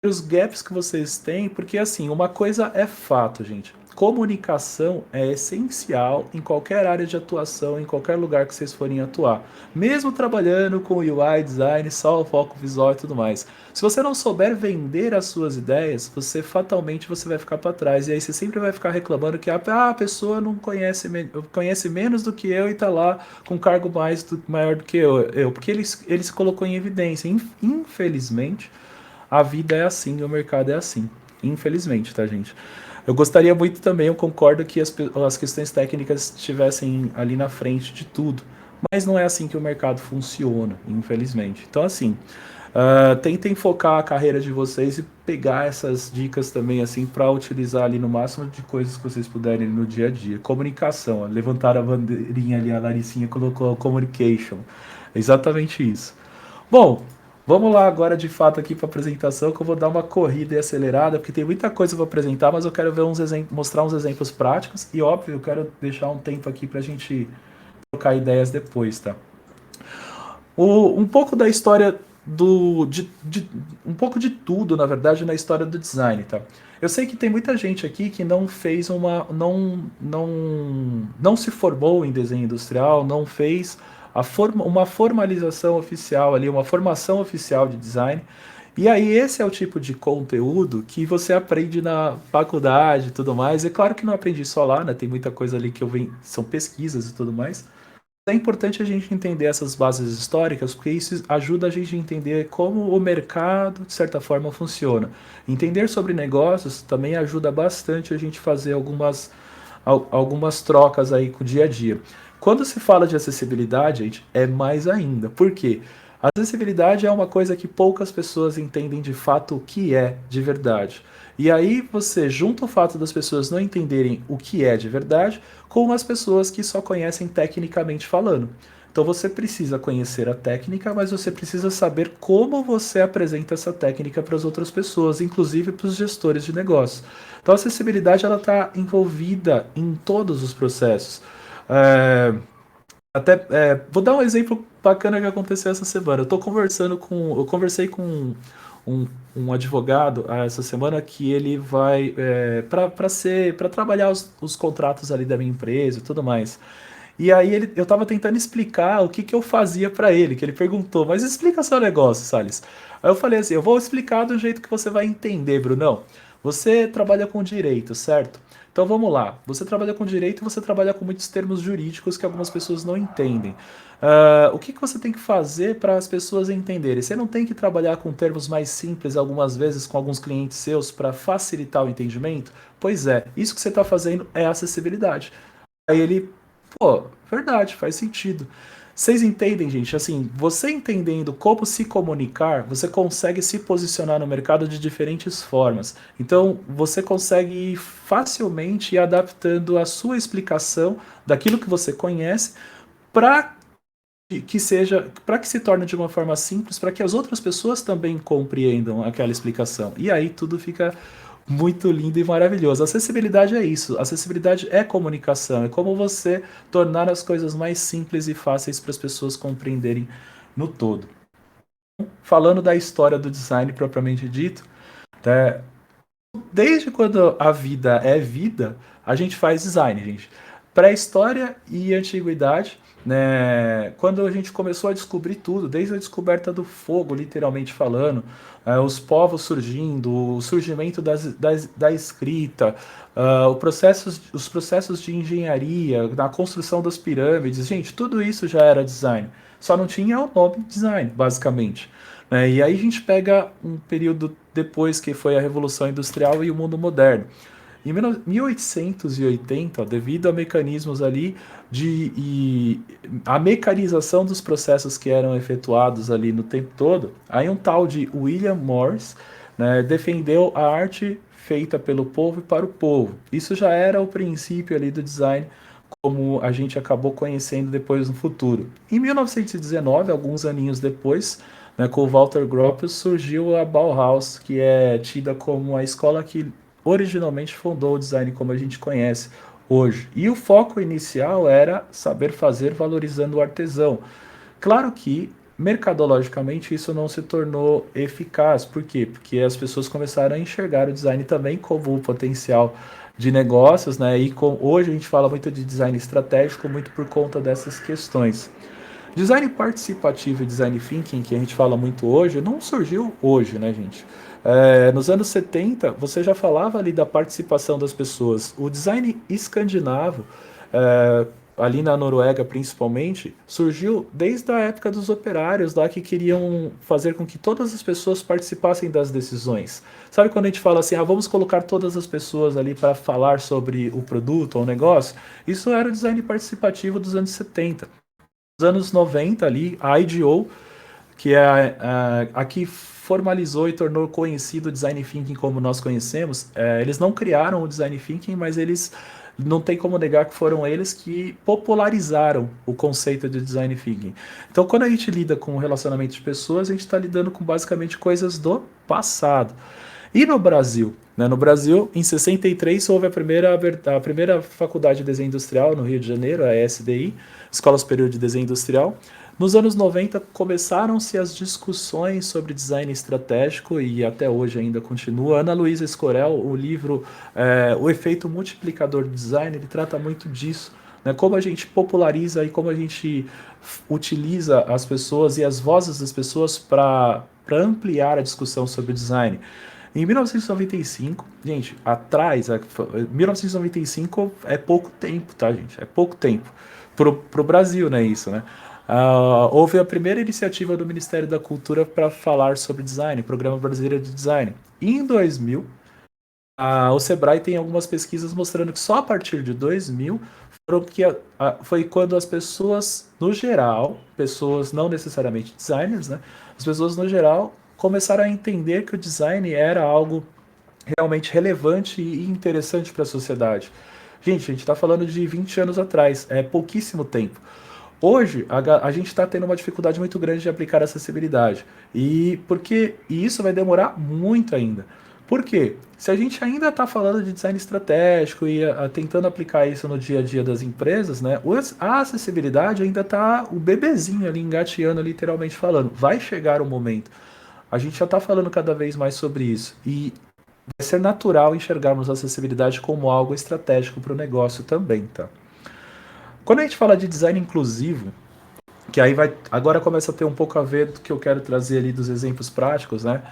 os gaps que vocês têm, porque assim, uma coisa é fato, gente. Comunicação é essencial em qualquer área de atuação, em qualquer lugar que vocês forem atuar. Mesmo trabalhando com UI, design, só o foco visual e tudo mais. Se você não souber vender as suas ideias, fatalmente você vai ficar para trás. E aí você sempre vai ficar reclamando que a pessoa não conhece menos do que eu e está lá com um cargo maior do que eu. Porque ele se colocou em evidência. Infelizmente, a vida é assim, o mercado é assim. Infelizmente, tá, gente? Eu gostaria muito também, eu concordo que as questões técnicas estivessem ali na frente de tudo. Mas não é assim que o mercado funciona, infelizmente. Então, assim, tentem focar a carreira de vocês e pegar essas dicas também, assim, para utilizar ali no máximo de coisas que vocês puderem no dia a dia. Comunicação, ó, levantaram a bandeirinha ali, a Laricinha colocou communication. É exatamente isso. Bom, vamos lá agora de fato aqui para a apresentação, que eu vou dar uma corrida e acelerada, porque tem muita coisa para apresentar, mas eu quero ver mostrar uns exemplos práticos e, óbvio, eu quero deixar um tempo aqui para a gente trocar ideias depois, tá? Um pouco da história um pouco de tudo, na verdade, na história do design, tá? Eu sei que tem muita gente aqui que não fez não se formou em desenho industrial, não fez uma formalização oficial ali, uma formação oficial de design. E aí esse é o tipo de conteúdo que você aprende na faculdade e tudo mais. É claro que não aprendi só lá, né? Tem muita coisa ali que são pesquisas e tudo mais. É importante a gente entender essas bases históricas, porque isso ajuda a gente a entender como o mercado, de certa forma, funciona. Entender sobre negócios também ajuda bastante a gente fazer algumas trocas aí com o dia a dia. Quando se fala de acessibilidade, gente, é mais ainda. Por quê? A acessibilidade é uma coisa que poucas pessoas entendem de fato o que é de verdade. E aí você junta o fato das pessoas não entenderem o que é de verdade com as pessoas que só conhecem tecnicamente falando. Então você precisa conhecer a técnica, mas você precisa saber como você apresenta essa técnica para as outras pessoas, inclusive para os gestores de negócios. Então a acessibilidade ela está envolvida em todos os processos. Até, vou dar um exemplo bacana que aconteceu essa semana. Eu conversei com um, um advogado essa semana que ele vai para trabalhar os contratos ali da minha empresa e tudo mais. E aí eu tava tentando explicar o que que eu fazia para ele, que ele perguntou, mas explica seu negócio, Salles. Aí eu falei assim, eu vou explicar do jeito que você vai entender, Brunão. Você trabalha com direito, certo? Então vamos lá. Você trabalha com direito e você trabalha com muitos termos jurídicos que algumas pessoas não entendem. O que que você tem que fazer para as pessoas entenderem? Você não tem que trabalhar com termos mais simples algumas vezes com alguns clientes seus para facilitar o entendimento? Pois é, isso que você está fazendo é acessibilidade. Aí ele, pô, verdade, faz sentido. Vocês entendem, gente? Assim, você entendendo como se comunicar, você consegue se posicionar no mercado de diferentes formas. Então, você consegue ir facilmente ir adaptando a sua explicação daquilo que você conhece para para que se torne de uma forma simples, para que as outras pessoas também compreendam aquela explicação. E aí tudo fica muito lindo e maravilhoso. Acessibilidade é isso. Acessibilidade é comunicação. É como você tornar as coisas mais simples e fáceis para as pessoas compreenderem no todo. Falando da história do design propriamente dito, né, desde quando a vida é vida, a gente faz design, gente. Pré-história e antiguidade, né? Quando a gente começou a descobrir tudo, desde a descoberta do fogo, literalmente falando, os povos surgindo, o surgimento da escrita, os processos de engenharia, na construção das pirâmides, gente, tudo isso já era design. Só não tinha o nome design, basicamente. Né? E aí a gente pega um período depois que foi a Revolução Industrial e o mundo moderno. Em 1880, ó, devido a mecanismos ali a mecanização dos processos que eram efetuados ali no tempo todo, aí um tal de William Morris, né, defendeu a arte feita pelo povo e para o povo. Isso já era o princípio ali do design como a gente acabou conhecendo depois no futuro. Em 1919, alguns aninhos depois, né, com o Walter Gropius, surgiu a Bauhaus, que é tida como a escola que originalmente fundou o design como a gente conhece hoje. E o foco inicial era saber fazer valorizando o artesão. Claro que mercadologicamente isso não se tornou eficaz. Por quê? Porque as pessoas começaram a enxergar o design também como um potencial de negócios, né? E hoje a gente fala muito de design estratégico, muito por conta dessas questões. Design participativo e design thinking, que a gente fala muito hoje, não surgiu hoje, né, gente? Nos anos 70, você já falava ali da participação das pessoas. O design escandinavo, ali na Noruega principalmente, surgiu desde a época dos operários lá que queriam fazer com que todas as pessoas participassem das decisões. Sabe quando a gente fala assim, vamos colocar todas as pessoas ali para falar sobre o produto ou o negócio? Isso era o design participativo dos anos 70. Nos anos 90 ali, a IDEO, que é a que formalizou e tornou conhecido o Design Thinking como nós conhecemos, eles não criaram o Design Thinking, mas eles não tem como negar que foram eles que popularizaram o conceito de Design Thinking. Então, quando a gente lida com o relacionamento de pessoas, a gente está lidando com basicamente coisas do passado. E no Brasil? Né? No Brasil, em 63, houve a primeira faculdade de desenho industrial no Rio de Janeiro, a ESDI, Escola Superior de Desenho Industrial. Nos anos 90, começaram-se as discussões sobre design estratégico e até hoje ainda continua. Ana Luísa Escorel, o livro O Efeito Multiplicador do Design, ele trata muito disso. Né? Como a gente populariza e como a gente utiliza as pessoas e as vozes das pessoas para ampliar a discussão sobre design. Em 1995, gente, 1995 é pouco tempo, tá, gente? É pouco tempo. Pro Brasil, né, isso, né? Houve a primeira iniciativa do Ministério da Cultura para falar sobre design, Programa Brasileiro de Design. E em 2000, o Sebrae tem algumas pesquisas mostrando que só a partir de 2000 foi quando as pessoas, no geral, pessoas não necessariamente designers, né? As pessoas, no geral, começaram a entender que o design era algo realmente relevante e interessante para a sociedade. Gente, a gente está falando de 20 anos atrás, é pouquíssimo tempo. Hoje, a gente está tendo uma dificuldade muito grande de aplicar acessibilidade. E isso vai demorar muito ainda. Por quê? Se a gente ainda está falando de design estratégico e tentando aplicar isso no dia a dia das empresas, né, a acessibilidade ainda está o bebezinho ali engateando, literalmente falando. Vai chegar o momento. A gente já está falando cada vez mais sobre isso. E vai ser natural enxergarmos a acessibilidade como algo estratégico para o negócio também, tá? Quando a gente fala de design inclusivo, que aí vai, agora começa a ter um pouco a ver do que eu quero trazer ali dos exemplos práticos, né?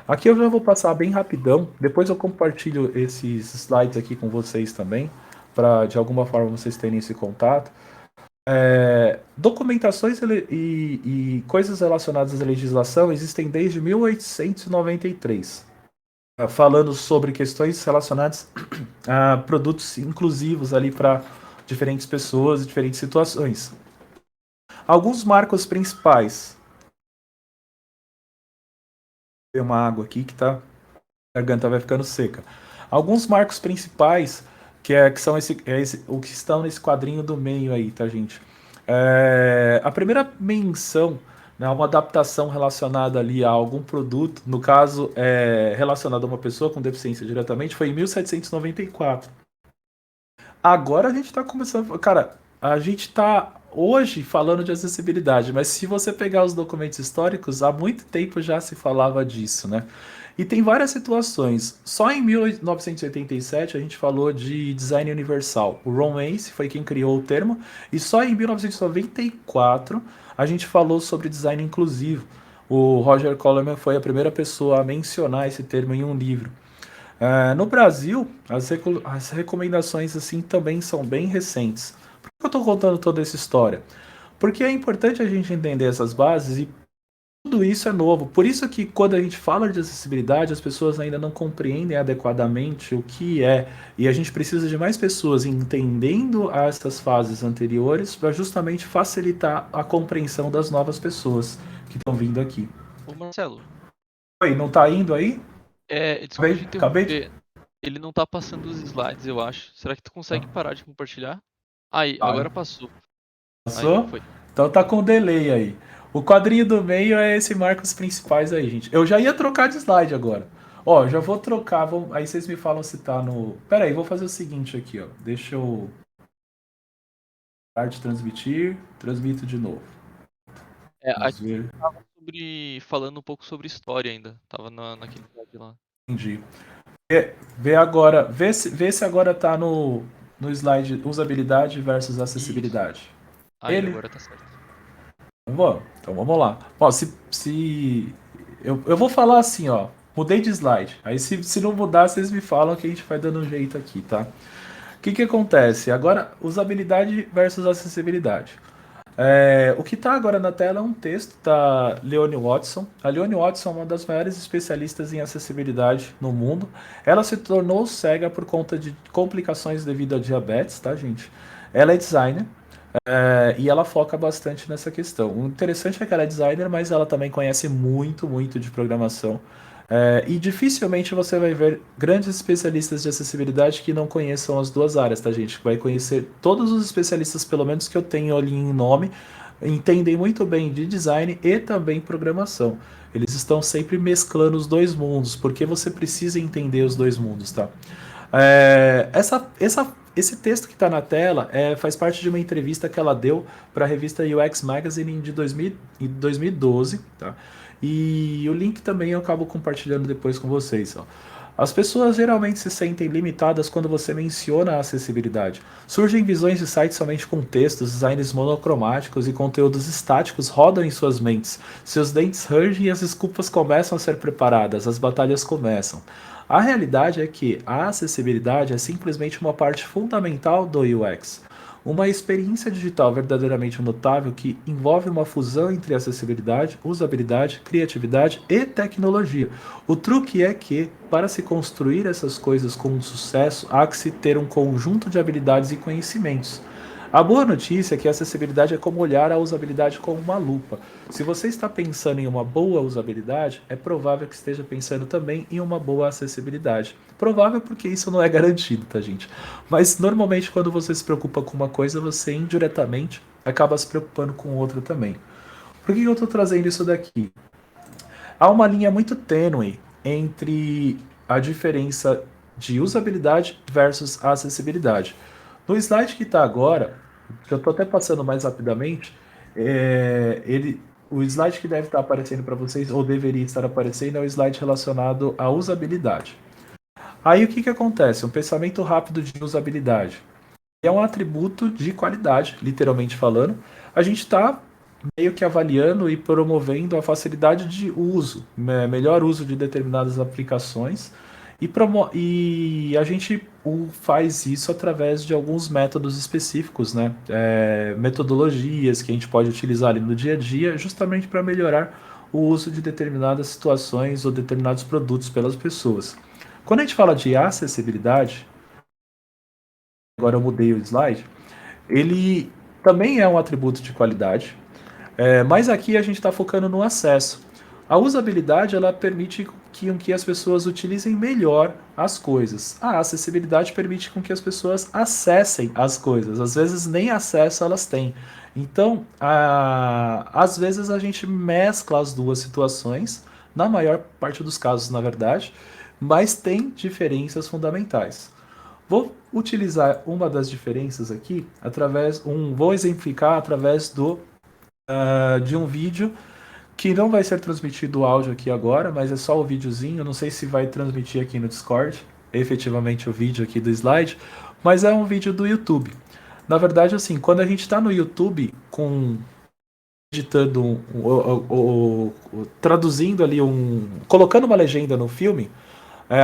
Aqui eu já vou passar bem rapidão, depois eu compartilho esses slides aqui com vocês também, para de alguma forma vocês terem esse contato. Documentações e coisas relacionadas à legislação existem desde 1893, falando sobre questões relacionadas a produtos inclusivos ali para diferentes pessoas e diferentes situações. Alguns marcos principais. Tem uma água aqui que tá, a garganta vai ficando seca. Alguns marcos principais que são o que estão nesse quadrinho do meio aí, tá, gente? A primeira menção, né, uma adaptação relacionada ali a algum produto, no caso, relacionado a uma pessoa com deficiência diretamente, foi em 1794. Agora a gente está começando. Cara, a gente está hoje falando de acessibilidade, mas se você pegar os documentos históricos, há muito tempo já se falava disso, né? E tem várias situações. Só em 1987 a gente falou de design universal. O Ron Mace foi quem criou o termo, e só em 1994 a gente falou sobre design inclusivo. O Roger Coleman foi a primeira pessoa a mencionar esse termo em um livro. No Brasil, as recomendações assim também são bem recentes. Por que eu estou contando toda essa história? Porque é importante a gente entender essas bases e tudo isso é novo. Por isso que quando a gente fala de acessibilidade, as pessoas ainda não compreendem adequadamente o que é. E a gente precisa de mais pessoas entendendo essas fases anteriores para justamente facilitar a compreensão das novas pessoas que estão vindo aqui. Ô Marcelo. Oi, não está indo aí? Desculpa te Acabei interromper. Ele não tá passando os slides, eu acho. Será que tu consegue parar de compartilhar? Aí, agora passou. Passou? Aí, foi. Então tá com delay aí. O quadrinho do meio é esse marcos principais aí, gente. Eu já ia trocar de slide agora. Ó, já vou trocar. Aí vocês me falam se tá no. Pera aí, vou fazer o seguinte aqui, ó. Deixa eu. Parar de transmitir. Transmito de novo. Vamos Aqui ver. tava falando um pouco sobre história ainda. Tava naquele slide lá. Entendi. Vê agora. Vê se agora tá no slide usabilidade versus acessibilidade. Isso. Aí, agora tá certo. Então vamos lá. Ó, eu vou falar assim, ó. Mudei de slide. Aí se não mudar, vocês me falam que a gente vai dando um jeito aqui, tá? O que acontece? Agora, usabilidade versus acessibilidade. O que está agora na tela é um texto da Leonie Watson. A Leonie Watson é uma das maiores especialistas em acessibilidade no mundo. Ela se tornou cega por conta de complicações devido a diabetes, tá, gente? Ela é designer. E ela foca bastante nessa questão. O interessante é que ela é designer, mas ela também conhece muito, muito de programação. E dificilmente você vai ver grandes especialistas de acessibilidade que não conheçam as duas áreas, tá, gente? Vai conhecer todos os especialistas, pelo menos que eu tenho ali em nome, entendem muito bem de design e também programação. Eles estão sempre mesclando os dois mundos, porque você precisa entender os dois mundos, tá? Esse texto que está na tela faz parte de uma entrevista que ela deu para a revista UX Magazine de 2012, tá? E o link também eu acabo compartilhando depois com vocês. Ó. As pessoas geralmente se sentem limitadas quando você menciona a acessibilidade. Surgem visões de sites somente com textos, designs monocromáticos e conteúdos estáticos rodam em suas mentes. Seus dentes rangem e as desculpas começam a ser preparadas, as batalhas começam. A realidade é que a acessibilidade é simplesmente uma parte fundamental do UX. Uma experiência digital verdadeiramente notável que envolve uma fusão entre acessibilidade, usabilidade, criatividade e tecnologia. O truque é que, para se construir essas coisas com sucesso, há que se ter um conjunto de habilidades e conhecimentos. A boa notícia é que a acessibilidade é como olhar a usabilidade com uma lupa. Se você está pensando em uma boa usabilidade, é provável que esteja pensando também em uma boa acessibilidade. Provável porque isso não é garantido, tá, gente? Mas normalmente quando você se preocupa com uma coisa, você indiretamente acaba se preocupando com outra também. Por que eu estou trazendo isso daqui? Há uma linha muito tênue entre a diferença de usabilidade versus acessibilidade. No slide que está agora, que eu estou até passando mais rapidamente, o slide que deve estar aparecendo para vocês, ou deveria estar aparecendo, é o slide relacionado à usabilidade. Aí o que acontece? Um pensamento rápido de usabilidade. É um atributo de qualidade, literalmente falando. A gente está meio que avaliando e promovendo a facilidade de uso, melhor uso de determinadas aplicações, e a gente faz isso através de alguns métodos específicos, né? Metodologias que a gente pode utilizar ali no dia a dia, justamente para melhorar o uso de determinadas situações ou determinados produtos pelas pessoas. Quando a gente fala de acessibilidade, agora eu mudei o slide, ele também é um atributo de qualidade, mas aqui a gente está focando no acesso. A usabilidade ela permite que as pessoas utilizem melhor as coisas. A acessibilidade permite com que as pessoas acessem as coisas. Às vezes nem acesso elas têm. Então, às vezes a gente mescla as duas situações, na maior parte dos casos, na verdade, mas tem diferenças fundamentais. Vou utilizar uma das diferenças aqui vou exemplificar através de um vídeo que não vai ser transmitido o áudio aqui agora, mas é só o videozinho. Não sei se vai transmitir aqui no Discord, efetivamente o vídeo aqui do slide, mas é um vídeo do YouTube. Na verdade, assim, quando a gente está no YouTube editando, traduzindo ali colocando uma legenda no filme,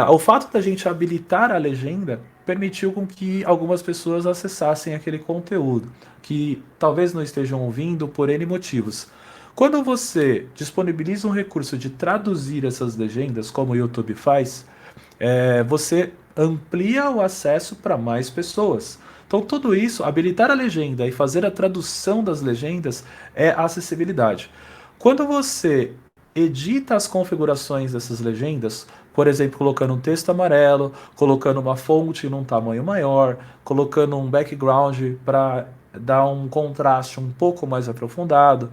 o fato da gente habilitar a legenda permitiu com que algumas pessoas acessassem aquele conteúdo, que talvez não estejam ouvindo por N motivos. Quando você disponibiliza um recurso de traduzir essas legendas, como o YouTube faz, você amplia o acesso para mais pessoas. Então, tudo isso, habilitar a legenda e fazer a tradução das legendas é acessibilidade. Quando você edita as configurações dessas legendas, por exemplo, colocando um texto amarelo, colocando uma fonte num tamanho maior, colocando um background para dar um contraste um pouco mais aprofundado.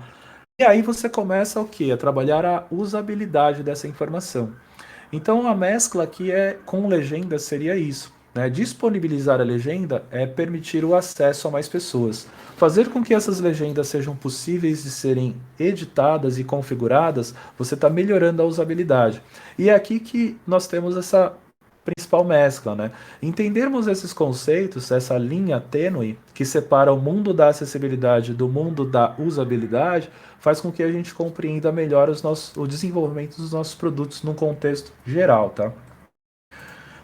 E aí você começa o quê? A trabalhar a usabilidade dessa informação. Então a mescla aqui com legenda seria isso. Né? Disponibilizar a legenda é permitir o acesso a mais pessoas. Fazer com que essas legendas sejam possíveis de serem editadas e configuradas, você está melhorando a usabilidade. E é aqui que nós temos essa principal mescla, né? Entendermos esses conceitos, essa linha tênue que separa o mundo da acessibilidade do mundo da usabilidade, faz com que a gente compreenda melhor o desenvolvimento dos nossos produtos num contexto geral, tá?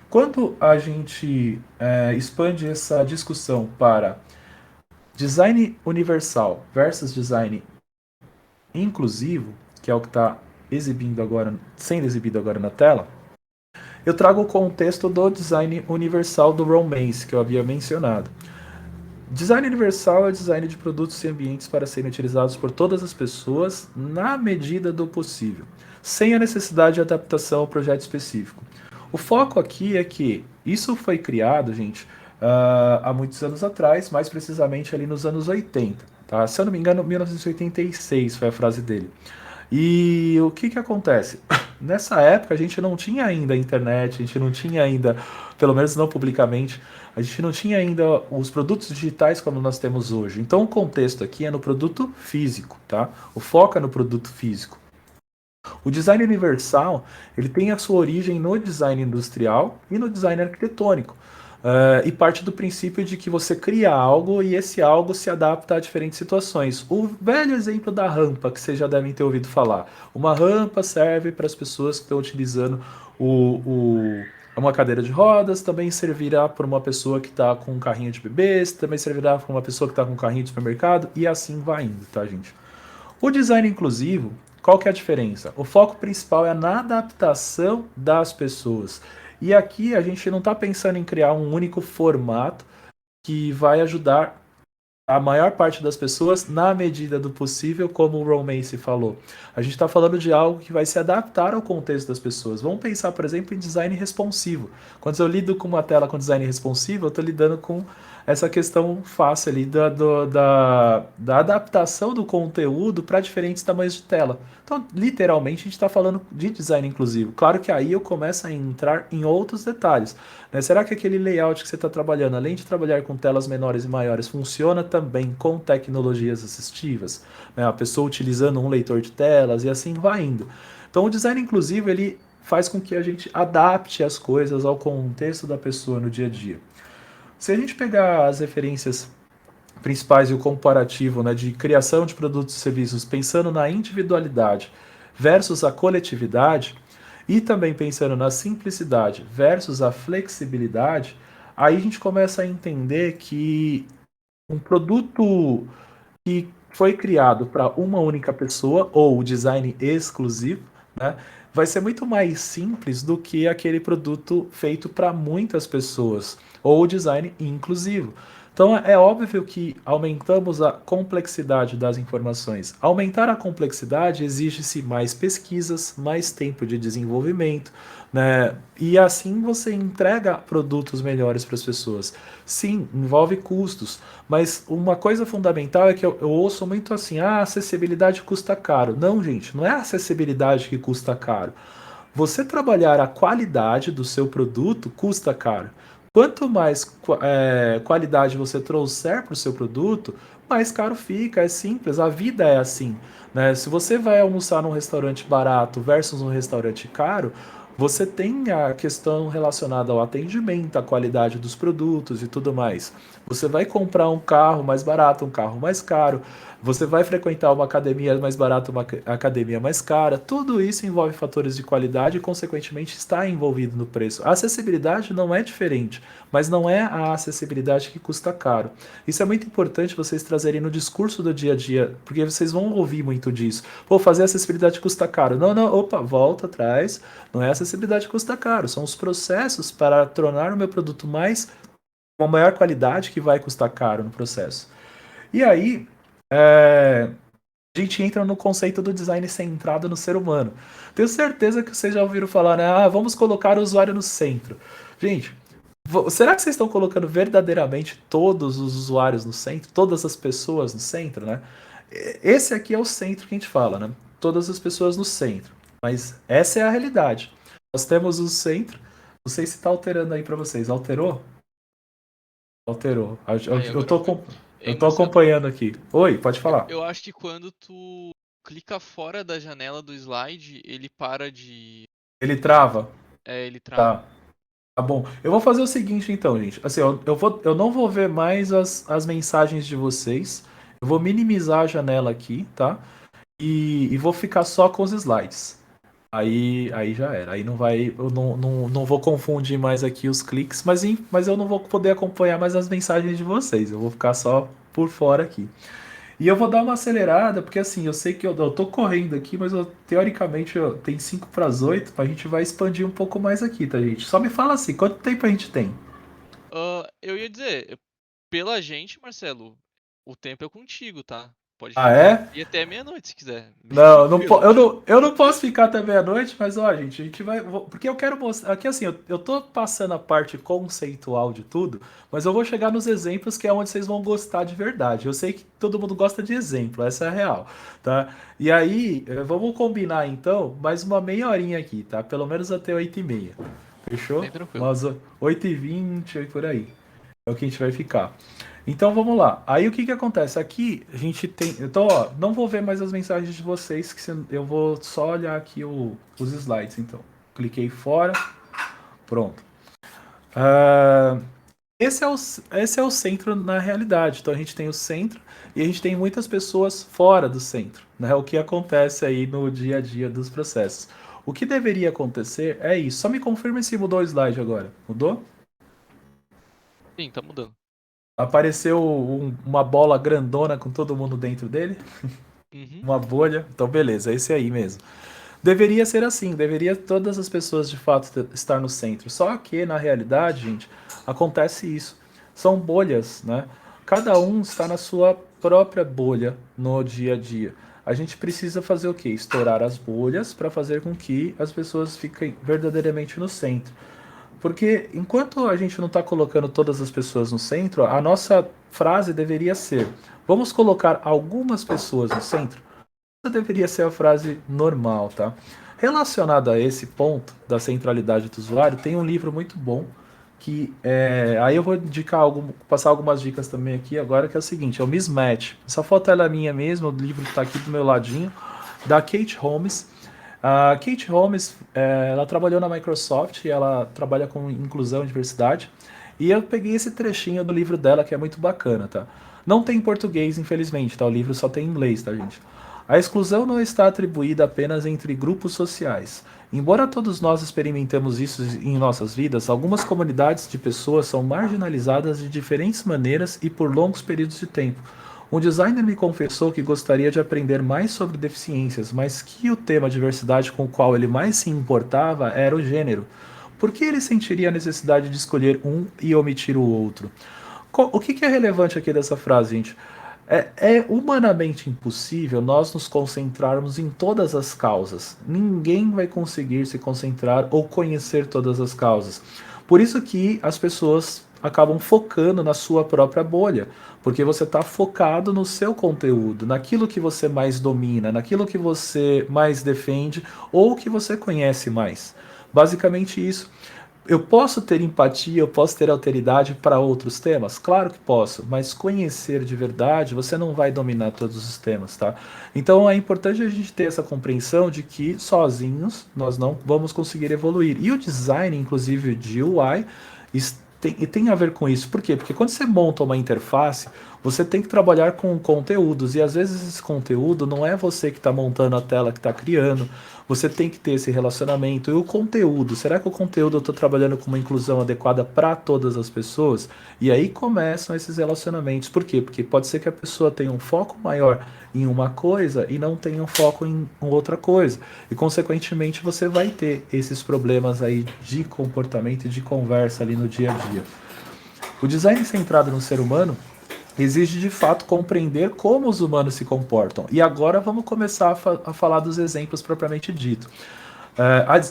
Quando a gente expande essa discussão para design universal versus design inclusivo, que é o que está sendo exibido agora na tela, eu trago o contexto do design universal do Romance, que eu havia mencionado. Design universal é o design de produtos e ambientes para serem utilizados por todas as pessoas na medida do possível, sem a necessidade de adaptação ao projeto específico. O foco aqui é que isso foi criado, gente, há muitos anos atrás, mais precisamente ali nos anos 80. Tá? Se eu não me engano, 1986 foi a frase dele. E o que acontece? Nessa época a gente não tinha ainda internet, a gente não tinha ainda, pelo menos não publicamente, a gente não tinha ainda os produtos digitais como nós temos hoje. Então o contexto aqui é no produto físico, tá? O foco é no produto físico. O design universal, ele tem a sua origem no design industrial e no design arquitetônico. E parte do princípio de que você cria algo e esse algo se adapta a diferentes situações. O velho exemplo da rampa, que vocês já devem ter ouvido falar. Uma rampa serve para as pessoas que estão utilizando uma cadeira de rodas, também servirá para uma pessoa que está com um carrinho de bebês, também servirá para uma pessoa que está com um carrinho de supermercado, e assim vai indo, tá, gente? O design inclusivo, qual que é a diferença? O foco principal é na adaptação das pessoas. E aqui a gente não está pensando em criar um único formato que vai ajudar a maior parte das pessoas na medida do possível, como o Romance falou. A gente está falando de algo que vai se adaptar ao contexto das pessoas. Vamos pensar, por exemplo, em design responsivo. Quando eu lido com uma tela com design responsivo, eu estou lidando com essa questão fácil ali da adaptação do conteúdo para diferentes tamanhos de tela. Então, literalmente, a gente está falando de design inclusivo. Claro que aí eu começo a entrar em outros detalhes, né? Será que aquele layout que você está trabalhando, além de trabalhar com telas menores e maiores, funciona também com tecnologias assistivas? Né? A pessoa utilizando um leitor de telas e assim vai indo. Então, o design inclusivo, ele faz com que a gente adapte as coisas ao contexto da pessoa no dia a dia. Se a gente pegar as referências principais e o comparativo, né, de criação de produtos e serviços pensando na individualidade versus a coletividade e também pensando na simplicidade versus a flexibilidade, aí a gente começa a entender que um produto que foi criado para uma única pessoa, ou o design exclusivo, né, vai ser muito mais simples do que aquele produto feito para muitas pessoas, ou o design inclusivo. Então é óbvio que aumentamos a complexidade das informações. Aumentar a complexidade exige-se mais pesquisas, mais tempo de desenvolvimento, né? E assim você entrega produtos melhores para as pessoas. Sim, envolve custos, mas uma coisa fundamental é que eu ouço muito assim: ah, acessibilidade custa caro. Não, gente, não é a acessibilidade que custa caro. Você trabalhar a qualidade do seu produto custa caro. Quanto mais qualidade você trouxer para o seu produto, mais caro fica. É simples, a vida é assim, né? Se você vai almoçar num restaurante barato versus um restaurante caro, você tem a questão relacionada ao atendimento, à qualidade dos produtos e tudo mais. Você vai comprar um carro mais barato, um carro mais caro. Você vai frequentar uma academia mais barata, uma academia mais cara. Tudo isso envolve fatores de qualidade e, consequentemente, está envolvido no preço. A acessibilidade não é diferente, mas não é a acessibilidade que custa caro. Isso é muito importante vocês trazerem no discurso do dia a dia, porque vocês vão ouvir muito disso. Pô, fazer acessibilidade custa caro. Não, não, opa, volta atrás. Não é acessibilidade que custa caro, são os processos para tornar o meu produto mais com maior qualidade que vai custar caro no processo. E aí, a gente entra no conceito do design centrado no ser humano. Tenho certeza que vocês já ouviram falar, né? Ah, vamos colocar o usuário no centro. Gente, será que vocês estão colocando verdadeiramente todos os usuários no centro? Todas as pessoas no centro, né? Esse aqui é o centro que a gente fala, né? Todas as pessoas no centro. Mas essa é a realidade. Nós temos o centro. Não sei se está alterando aí para vocês. Alterou? Alterou. Aí Eu agora tô, foi. eu Ei, tô Marcelo, acompanhando aqui. Oi, pode falar. eu acho que quando tu clica fora da janela do slide, ele para de. Ele trava? Ele trava. Tá. Tá bom. Eu vou fazer o seguinte então, gente. Assim, eu não vou ver mais as mensagens de vocês. Eu vou minimizar a janela aqui, tá? E vou ficar só com os slides. Aí já era. Aí não vai. Eu não vou confundir mais aqui os cliques, mas eu não vou poder acompanhar mais as mensagens de vocês. Eu vou ficar só por fora aqui. E eu vou dar uma acelerada, porque assim, eu sei que eu tô correndo aqui, mas teoricamente tem 5 para as 8, a gente vai expandir um pouco mais aqui, tá, gente? Só me fala assim, quanto tempo a gente tem? Eu ia dizer, pela gente, Marcelo, o tempo é contigo, tá? Pode Ah, ficar é? aqui até meia-noite se quiser. Bem Não, tranquilo. eu não posso ficar até meia-noite, mas ó, gente, a gente vai. Porque eu quero mostrar. Aqui assim, eu tô passando a parte conceitual de tudo, mas eu vou chegar nos exemplos que é onde vocês vão gostar de verdade. Eu sei que todo mundo gosta de exemplo, essa é a real, tá? E aí, vamos combinar então mais uma meia horinha aqui, tá? Pelo menos até 8h30. Fechou? Bem tranquilo. Umas 8h20 por aí. É o que a gente vai ficar. Então vamos lá. Aí o que que acontece? Aqui a gente tem. Então, ó, não vou ver mais as mensagens de vocês, eu vou só olhar aqui os slides. Então, cliquei fora. Pronto. Ah, esse é o centro na realidade. Então a gente tem o centro e a gente tem muitas pessoas fora do centro, né? O que acontece aí no dia a dia dos processos. O que deveria acontecer é isso. Só me confirma se mudou o slide agora. Mudou? Sim, tá mudando. Apareceu uma bola grandona com todo mundo dentro dele, Uhum. uma bolha. Então, beleza, é esse aí mesmo. Deveria ser assim, deveria todas as pessoas de fato estar no centro. Só que, na realidade, gente, acontece isso. São bolhas, né? Cada um está na sua própria bolha no dia a dia. A gente precisa fazer o quê? Estourar as bolhas para fazer com que as pessoas fiquem verdadeiramente no centro. Porque enquanto a gente não está colocando todas as pessoas no centro, a nossa frase deveria ser: vamos colocar algumas pessoas no centro? Essa deveria ser a frase normal, tá? Relacionado a esse ponto da centralidade do usuário, tem um livro muito bom que aí eu vou passar algumas dicas também aqui agora, que é o seguinte, é o Mismatch. Essa foto ela é minha mesmo, o livro está aqui do meu ladinho, da Kate Holmes. A Kate Holmes, ela trabalhou na Microsoft e ela trabalha com inclusão e diversidade. E eu peguei esse trechinho do livro dela que é muito bacana, tá? Não tem em português, infelizmente, tá? O livro só tem em inglês, tá, gente? A exclusão não está atribuída apenas entre grupos sociais. Embora todos nós experimentemos isso em nossas vidas, algumas comunidades de pessoas são marginalizadas de diferentes maneiras e por longos períodos de tempo. Um designer me confessou que gostaria de aprender mais sobre deficiências, mas que o tema diversidade com o qual ele mais se importava era o gênero. Por que ele sentiria a necessidade de escolher um e omitir o outro? O que é relevante aqui dessa frase, gente? É humanamente impossível nós nos concentrarmos em todas as causas. Ninguém vai conseguir se concentrar ou conhecer todas as causas. Por isso que as pessoas acabam focando na sua própria bolha, porque você está focado no seu conteúdo, naquilo que você mais domina, naquilo que você mais defende ou que você conhece mais. Basicamente isso. Eu posso ter empatia, eu posso ter alteridade para outros temas? Claro que posso, mas conhecer de verdade, você não vai dominar todos os temas, tá? Então é importante a gente ter essa compreensão de que sozinhos nós não vamos conseguir evoluir. E o design, inclusive de UI, tem a ver com isso. Por quê? Porque quando você monta uma interface, você tem que trabalhar com conteúdos, e às vezes esse conteúdo não é você que está montando a tela, que está criando. Você tem que ter esse relacionamento. E o conteúdo, será que o conteúdo eu estou trabalhando com uma inclusão adequada para todas as pessoas? E aí começam esses relacionamentos. Por quê? Porque pode ser que a pessoa tenha um foco maior em uma coisa e não tenha um foco em outra coisa. E consequentemente você vai ter esses problemas aí de comportamento e de conversa ali no dia a dia. O design centrado no ser humano exige de fato compreender como os humanos se comportam. E agora vamos começar a falar dos exemplos propriamente dito.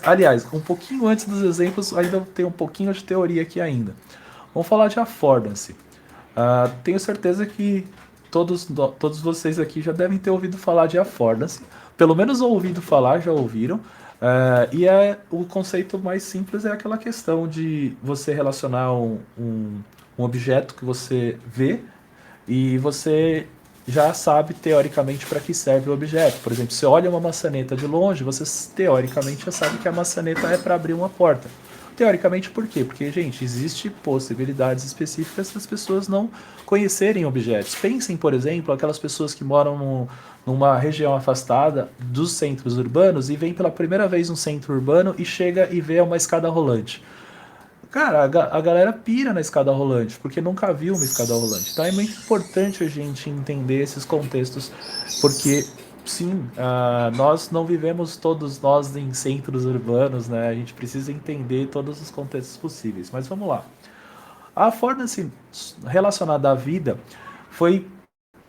Aliás, um pouquinho antes dos exemplos, ainda tem um pouquinho de teoria aqui ainda. Vamos falar de affordance. Tenho certeza que todos vocês aqui já devem ter ouvido falar de affordance. Pelo menos ouvido falar, já ouviram. E o conceito mais simples é aquela questão de você relacionar um objeto que você vê e você já sabe teoricamente para que serve o objeto. Por exemplo, você olha uma maçaneta de longe, você teoricamente já sabe que a maçaneta é para abrir uma porta. Teoricamente por quê? Porque, gente, existem possibilidades específicas das pessoas não conhecerem objetos. Pensem, por exemplo, aquelas pessoas que moram numa região afastada dos centros urbanos e vem pela primeira vez no centro urbano e chega e vê uma escada rolante. Cara, a galera pira na escada rolante, porque nunca viu uma escada rolante. Então é muito importante a gente entender esses contextos, porque, sim, nós não vivemos todos nós em centros urbanos, né? A gente precisa entender todos os contextos possíveis. Mas vamos lá. A affordance relacionada à vida foi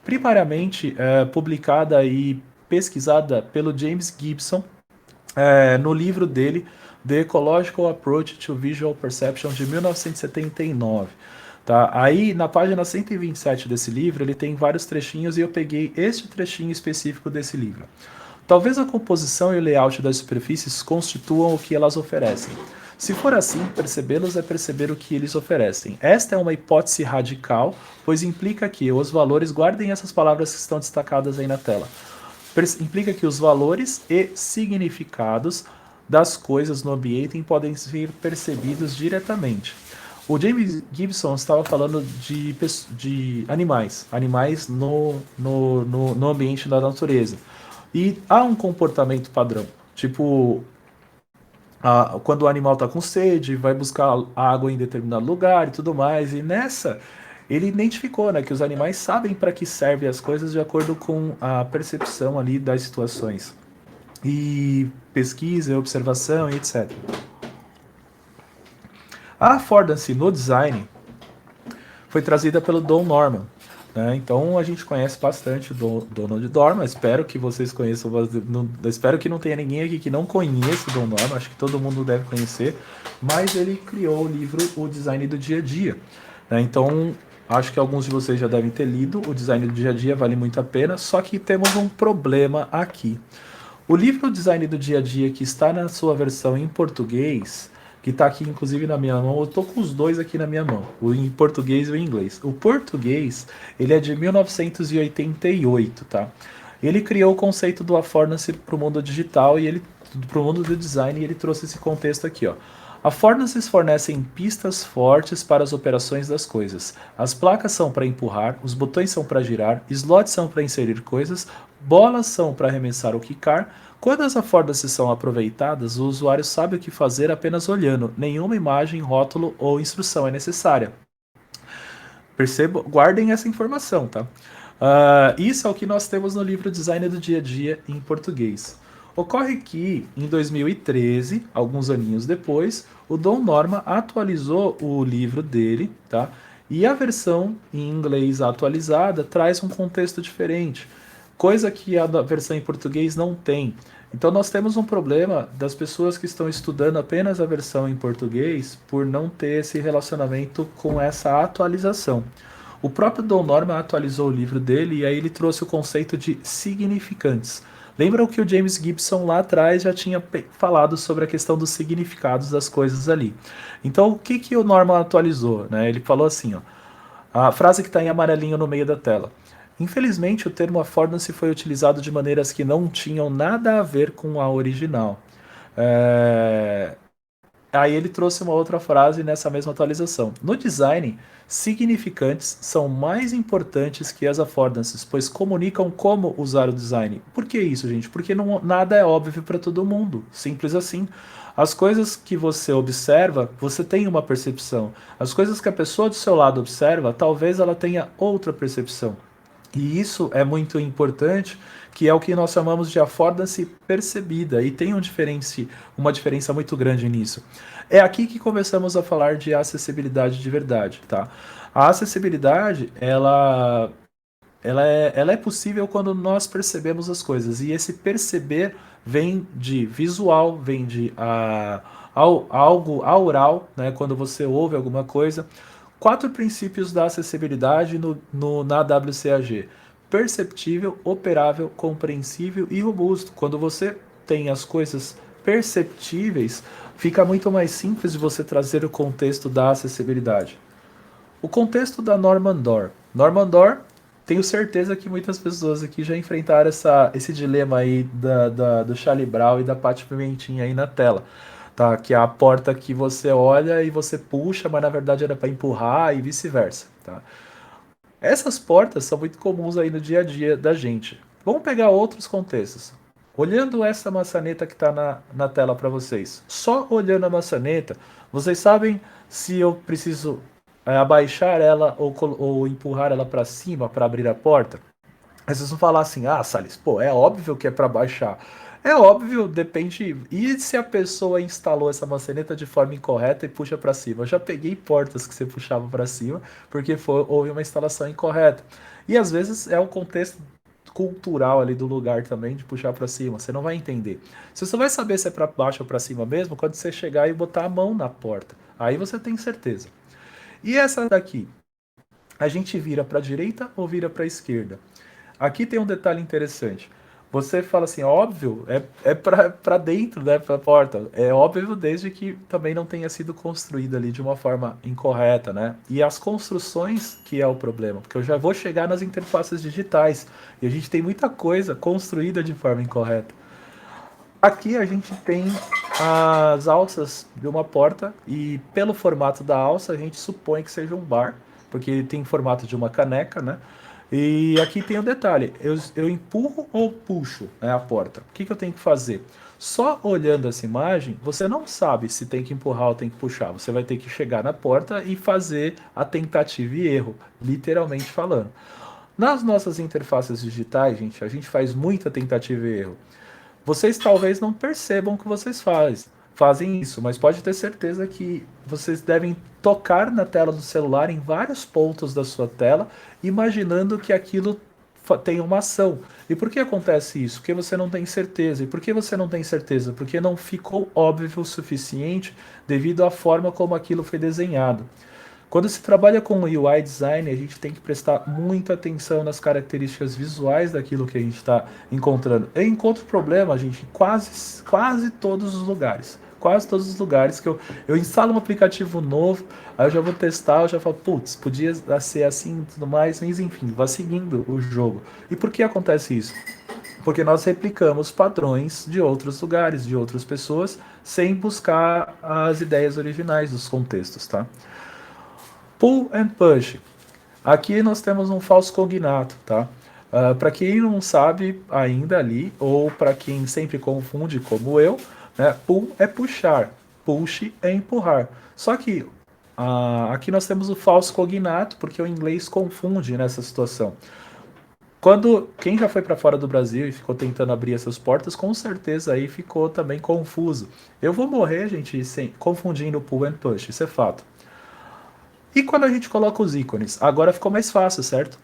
primariamente publicada e pesquisada pelo James Gibson no livro dele, The Ecological Approach to Visual Perception, de 1979. Tá? Aí, na página 127 desse livro, ele tem vários trechinhos e eu peguei este trechinho específico desse livro. Talvez a composição e o layout das superfícies constituam o que elas oferecem. Se for assim, percebê-los é perceber o que eles oferecem. Esta é uma hipótese radical, pois implica que os valores, guardem essas palavras que estão destacadas aí na tela, implica que os valores e significados das coisas no ambiente podem ser percebidos diretamente. O James Gibson estava falando de animais no ambiente da natureza. E há um comportamento padrão, tipo, quando o animal está com sede, vai buscar água em determinado lugar e tudo mais, e nessa ele identificou, né, que os animais sabem para que servem as coisas de acordo com a percepção ali das situações. E pesquisa, observação e etc. A affordance no design foi trazida pelo Don Norman. né? Então a gente conhece bastante o Donald Norman. Espero que vocês conheçam. Espero que não tenha ninguém aqui que não conheça o Don Norman. Acho que todo mundo deve conhecer. Mas ele criou o livro O Design do Dia a Dia, né? Então acho que alguns de vocês já devem ter lido. O Design do Dia a Dia vale muito a pena. Só que temos um problema aqui. O livro Design do Dia a Dia, que está na sua versão em português, que está aqui inclusive na minha mão, eu estou com os dois aqui na minha mão, o em português e o em inglês. O português, ele é de 1988, tá? Ele criou o conceito do Affordance para o mundo digital e para o mundo do design, e ele trouxe esse contexto aqui, ó. Affordances fornecem pistas fortes para as operações das coisas. As placas são para empurrar, os botões são para girar, slots são para inserir coisas, bolas são para arremessar ou quicar. Quando as affordances são aproveitadas, o usuário sabe o que fazer apenas olhando. Nenhuma imagem, rótulo ou instrução é necessária. Percebam, guardem essa informação, tá? Isso é o que nós temos no livro Design do Dia a Dia em português. Ocorre que, em 2013, alguns aninhos depois, o Don Norman atualizou o livro dele, tá? E a versão em inglês atualizada traz um contexto diferente, coisa que a versão em português não tem. Então nós temos um problema das pessoas que estão estudando apenas a versão em português por não ter esse relacionamento com essa atualização. O próprio Don Norman atualizou o livro dele e aí ele trouxe o conceito de significantes. Lembram que o James Gibson lá atrás já tinha falado sobre a questão dos significados das coisas ali. Então o que o Norman atualizou, né? Ele falou assim, ó, a frase que está em amarelinho no meio da tela. Infelizmente, o termo affordance foi utilizado de maneiras que não tinham nada a ver com a original. Aí ele trouxe uma outra frase nessa mesma atualização. No design, significantes são mais importantes que as affordances, pois comunicam como usar o design. Por que isso, gente? Porque nada é óbvio para todo mundo. Simples assim. As coisas que você observa, você tem uma percepção. As coisas que a pessoa do seu lado observa, talvez ela tenha outra percepção. E isso é muito importante, que é o que nós chamamos de affordance percebida, e tem uma diferença muito grande nisso. É aqui que começamos a falar de acessibilidade de verdade, tá? A acessibilidade, ela é possível quando nós percebemos as coisas, e esse perceber vem de visual, vem de algo aural, né? Quando você ouve alguma coisa. 4 princípios da acessibilidade na WCAG. Perceptível, operável, compreensível e robusto. Quando você tem as coisas perceptíveis, fica muito mais simples de você trazer o contexto da acessibilidade. O contexto da Norman Dohr. Norman Dohr, tenho certeza que muitas pessoas aqui já enfrentaram esse dilema aí do Charlie Brown e da Paty Pimentinha aí na tela. Tá, que é a porta que você olha e você puxa, mas na verdade era para empurrar e vice-versa, tá? Essas portas são muito comuns aí no dia a dia da gente. Vamos pegar outros contextos. Olhando essa maçaneta que está na tela para vocês, só olhando a maçaneta, vocês sabem se eu preciso abaixar ela ou empurrar ela para cima para abrir a porta? Aí vocês vão falar assim, Salles, pô, é óbvio que é para baixar. É óbvio, depende. E se a pessoa instalou essa maçaneta de forma incorreta e puxa para cima? Eu já peguei portas que você puxava para cima porque houve uma instalação incorreta. E às vezes é o contexto cultural ali do lugar também de puxar para cima. Você não vai entender. Você só vai saber se é para baixo ou para cima mesmo quando você chegar e botar a mão na porta. Aí você tem certeza. E essa daqui? A gente vira para a direita ou vira para a esquerda? Aqui tem um detalhe interessante. Você fala assim, óbvio, é para dentro, né, para a porta. É óbvio desde que também não tenha sido construída ali de uma forma incorreta, né? E as construções que é o problema, porque eu já vou chegar nas interfaces digitais e a gente tem muita coisa construída de forma incorreta. Aqui a gente tem as alças de uma porta e pelo formato da alça a gente supõe que seja um bar, porque ele tem formato de uma caneca, né? E aqui tem um detalhe, eu empurro ou puxo, né, a porta? O que eu tenho que fazer? Só olhando essa imagem, você não sabe se tem que empurrar ou tem que puxar. Você vai ter que chegar na porta e fazer a tentativa e erro, literalmente falando. Nas nossas interfaces digitais, gente, a gente faz muita tentativa e erro. Vocês talvez não percebam o que vocês fazem. fazem isso, mas pode ter certeza que vocês devem tocar na tela do celular em vários pontos da sua tela, imaginando que aquilo tem uma ação. E por que acontece isso? Porque você não tem certeza. E por que você não tem certeza? Porque não ficou óbvio o suficiente devido à forma como aquilo foi desenhado. Quando se trabalha com UI design, a gente tem que prestar muita atenção nas características visuais daquilo que a gente está encontrando. Eu encontro problema, gente, em quase todos os lugares. Quase todos os lugares que eu instalo um aplicativo novo, aí eu já vou testar, eu já falo, putz, podia ser assim e tudo mais, mas enfim, vá seguindo o jogo. E por que acontece isso? Porque nós replicamos padrões de outros lugares, de outras pessoas, sem buscar as ideias originais dos contextos, tá? Pull and push. Aqui nós temos um falso cognato, tá? Para quem não sabe ainda ali, ou para quem sempre confunde como eu, né, pull é puxar, push é empurrar. Só que aqui nós temos o falso cognato, porque o inglês confunde nessa situação. Quando quem já foi para fora do Brasil e ficou tentando abrir essas portas, com certeza aí ficou também confuso. Eu vou morrer, gente, confundindo pull and push, isso é fato. E quando a gente coloca os ícones? Agora ficou mais fácil, certo?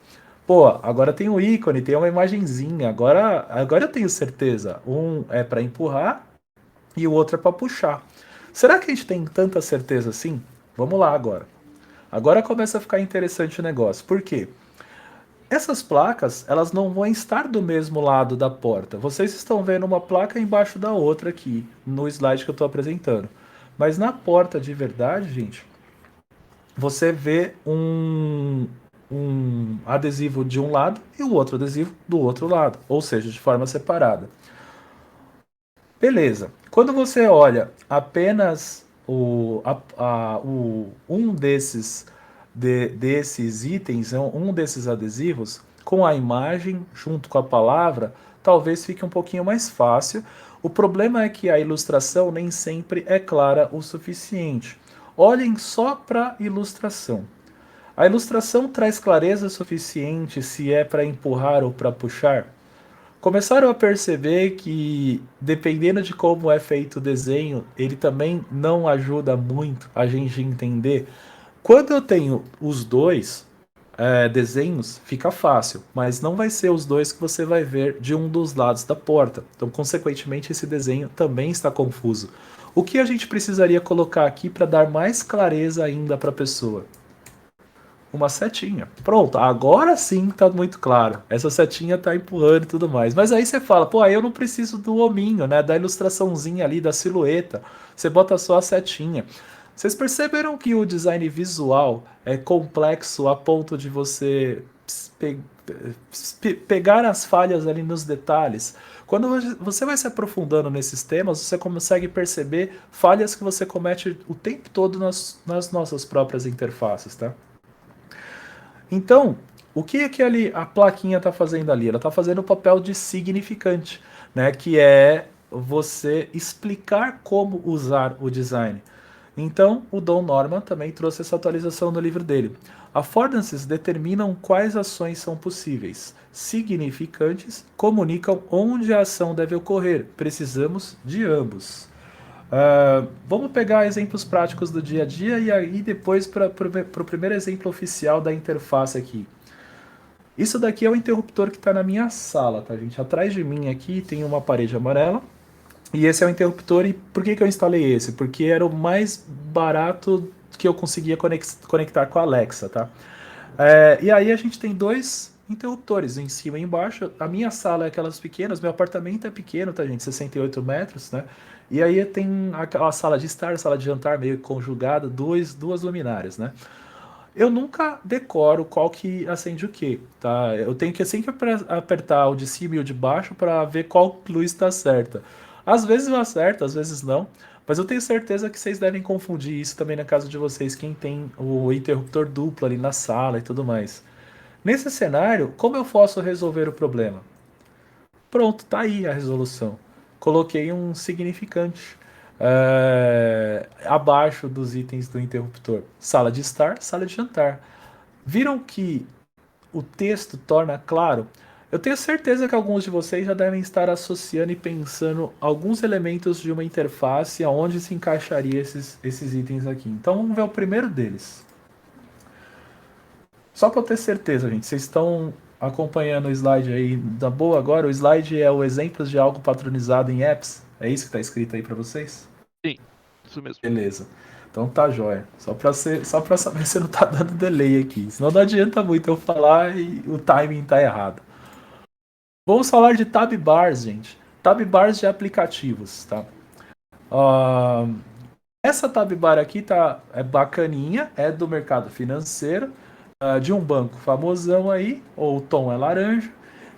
Pô, agora tem o ícone, tem uma imagenzinha. Agora eu tenho certeza. Um é para empurrar e o outro é para puxar. Será que a gente tem tanta certeza assim? Vamos lá agora. Agora começa a ficar interessante o negócio. Por quê? Essas placas, elas não vão estar do mesmo lado da porta. Vocês estão vendo uma placa embaixo da outra aqui, no slide que eu estou apresentando. Mas na porta de verdade, gente, você vê um adesivo de um lado e o outro adesivo do outro lado, ou seja, de forma separada. Beleza. Quando você olha apenas um desses itens, um desses adesivos, com a imagem junto com a palavra, talvez fique um pouquinho mais fácil. O problema é que a ilustração nem sempre é clara o suficiente. Olhem só para a ilustração. A ilustração traz clareza suficiente se é para empurrar ou para puxar? Começaram a perceber que, dependendo de como é feito o desenho, ele também não ajuda muito a gente entender. Quando eu tenho os dois desenhos, fica fácil, mas não vai ser os dois que você vai ver de um dos lados da porta. Então, consequentemente, esse desenho também está confuso. O que a gente precisaria colocar aqui para dar mais clareza ainda para a pessoa? Uma setinha. Pronto, agora sim tá muito claro. Essa setinha tá empurrando e tudo mais. Mas aí você fala, pô, aí eu não preciso do hominho, né? Da ilustraçãozinha ali, da silhueta. Você bota só a setinha. Vocês perceberam que o design visual é complexo a ponto de você pegar as falhas ali nos detalhes? Quando você vai se aprofundando nesses temas, você consegue perceber falhas que você comete o tempo todo nas nossas próprias interfaces, tá? Então, o que é que a plaquinha está fazendo ali? Ela está fazendo o papel de significante, né? Que é você explicar como usar o design. Então, o Don Norman também trouxe essa atualização no livro dele. Affordances determinam quais ações são possíveis. Significantes comunicam onde a ação deve ocorrer. Precisamos de ambos. Vamos pegar exemplos práticos do dia a dia e aí depois para o primeiro exemplo oficial da interface aqui. Isso daqui é o interruptor que está na minha sala, tá, gente? Atrás de mim aqui tem uma parede amarela e esse é o interruptor. E por que eu instalei esse? Porque era o mais barato que eu conseguia conectar com a Alexa, tá? E aí a gente tem dois interruptores, em cima e embaixo. A minha sala é aquelas pequenas, meu apartamento é pequeno, tá, gente? 68 metros, né? E aí tem aquela sala de estar, sala de jantar meio conjugada, duas luminárias, né? Eu nunca decoro qual que acende o que, tá? Eu tenho que sempre apertar o de cima e o de baixo para ver qual luz está certa. Às vezes eu acerto, às vezes não, mas eu tenho certeza que vocês devem confundir isso também na casa de vocês, quem tem o interruptor duplo ali na sala e tudo mais. Nesse cenário, como eu posso resolver o problema? Pronto, tá aí a resolução. Coloquei um significante abaixo dos itens do interruptor. Sala de estar, sala de jantar. Viram que o texto torna claro? Eu tenho certeza que alguns de vocês já devem estar associando e pensando alguns elementos de uma interface aonde se encaixaria esses itens aqui. Então vamos ver o primeiro deles. Só para eu ter certeza, gente, vocês estão acompanhando o slide aí da boa agora? O slide é o exemplos de algo patronizado em apps? É isso que está escrito aí para vocês? Sim, isso mesmo. Beleza. Então tá jóia. Só pra saber se não tá dando delay aqui. Senão não adianta muito eu falar e o timing tá errado. Vamos falar de tab bars, gente. Tab bars de aplicativos, tá? Essa tab bar aqui é bacaninha, é do mercado financeiro, de um banco famosão aí, ou o tom é laranja.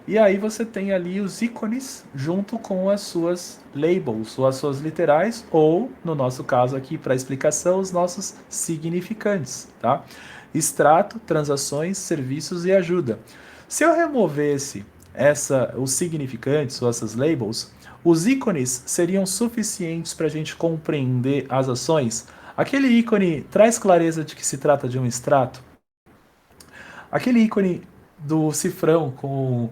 E aí você tem ali os ícones junto com as suas labels, ou as suas literais, ou, no nosso caso aqui, para explicação, os nossos significantes, tá? Extrato, transações, serviços e ajuda. Se eu removesse os significantes ou essas labels, os ícones seriam suficientes para a gente compreender as ações? Aquele ícone traz clareza de que se trata de um extrato? Aquele ícone do cifrão com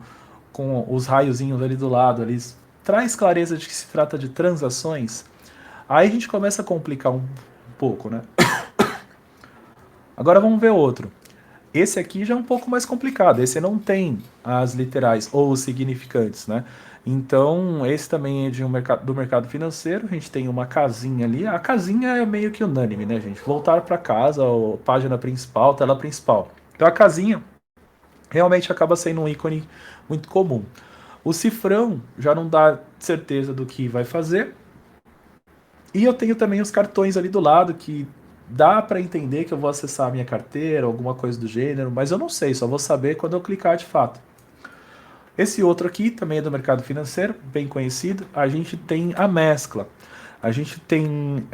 os raiozinhos ali do lado, ali, traz clareza de que se trata de transações? Aí a gente começa a complicar um pouco, né? Agora vamos ver outro. Esse aqui já é um pouco mais complicado. Esse não tem as literais ou os significantes, né? Então, esse também é do mercado financeiro. A gente tem uma casinha ali. A casinha é meio que unânime, né, gente? Voltar para casa, ou página principal, tela principal. Então, a casinha realmente acaba sendo um ícone muito comum. O cifrão já não dá certeza do que vai fazer. E eu tenho também os cartões ali do lado que dá para entender que eu vou acessar a minha carteira, alguma coisa do gênero, mas eu não sei, só vou saber quando eu clicar de fato. Esse outro aqui também é do mercado financeiro, bem conhecido. A gente tem a mescla. A gente tem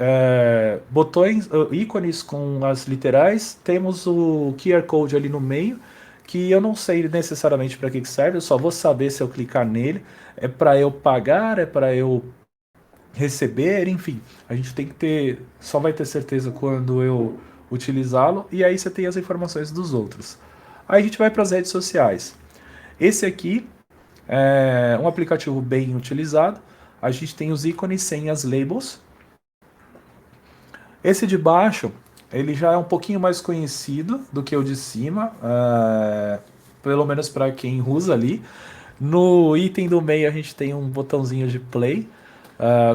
botões, ícones com as literais. Temos o QR Code ali no meio, que eu não sei necessariamente para que serve. Eu só vou saber se eu clicar nele. É para eu pagar, é para eu receber, enfim. A gente tem que ter, só vai ter certeza quando eu utilizá-lo. E aí você tem as informações dos outros. Aí a gente vai para as redes sociais. Esse aqui é um aplicativo bem utilizado. A gente tem os ícones sem as labels. Esse de baixo, ele já é um pouquinho mais conhecido do que o de cima, pelo menos para quem usa ali. No item do meio a gente tem um botãozinho de play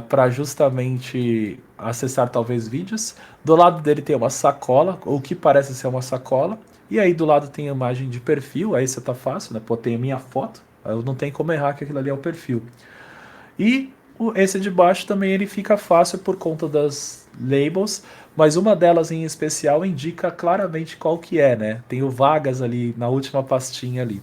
para justamente acessar talvez vídeos. Do lado dele tem uma sacola, ou que parece ser uma sacola. E aí do lado tem a imagem de perfil, aí você tá fácil, né? Pô, tem a minha foto, eu não tem como errar que aquilo ali é o perfil. E esse de baixo também ele fica fácil por conta das labels, mas uma delas em especial indica claramente qual que é, né? Tem o vagas ali na última pastinha ali.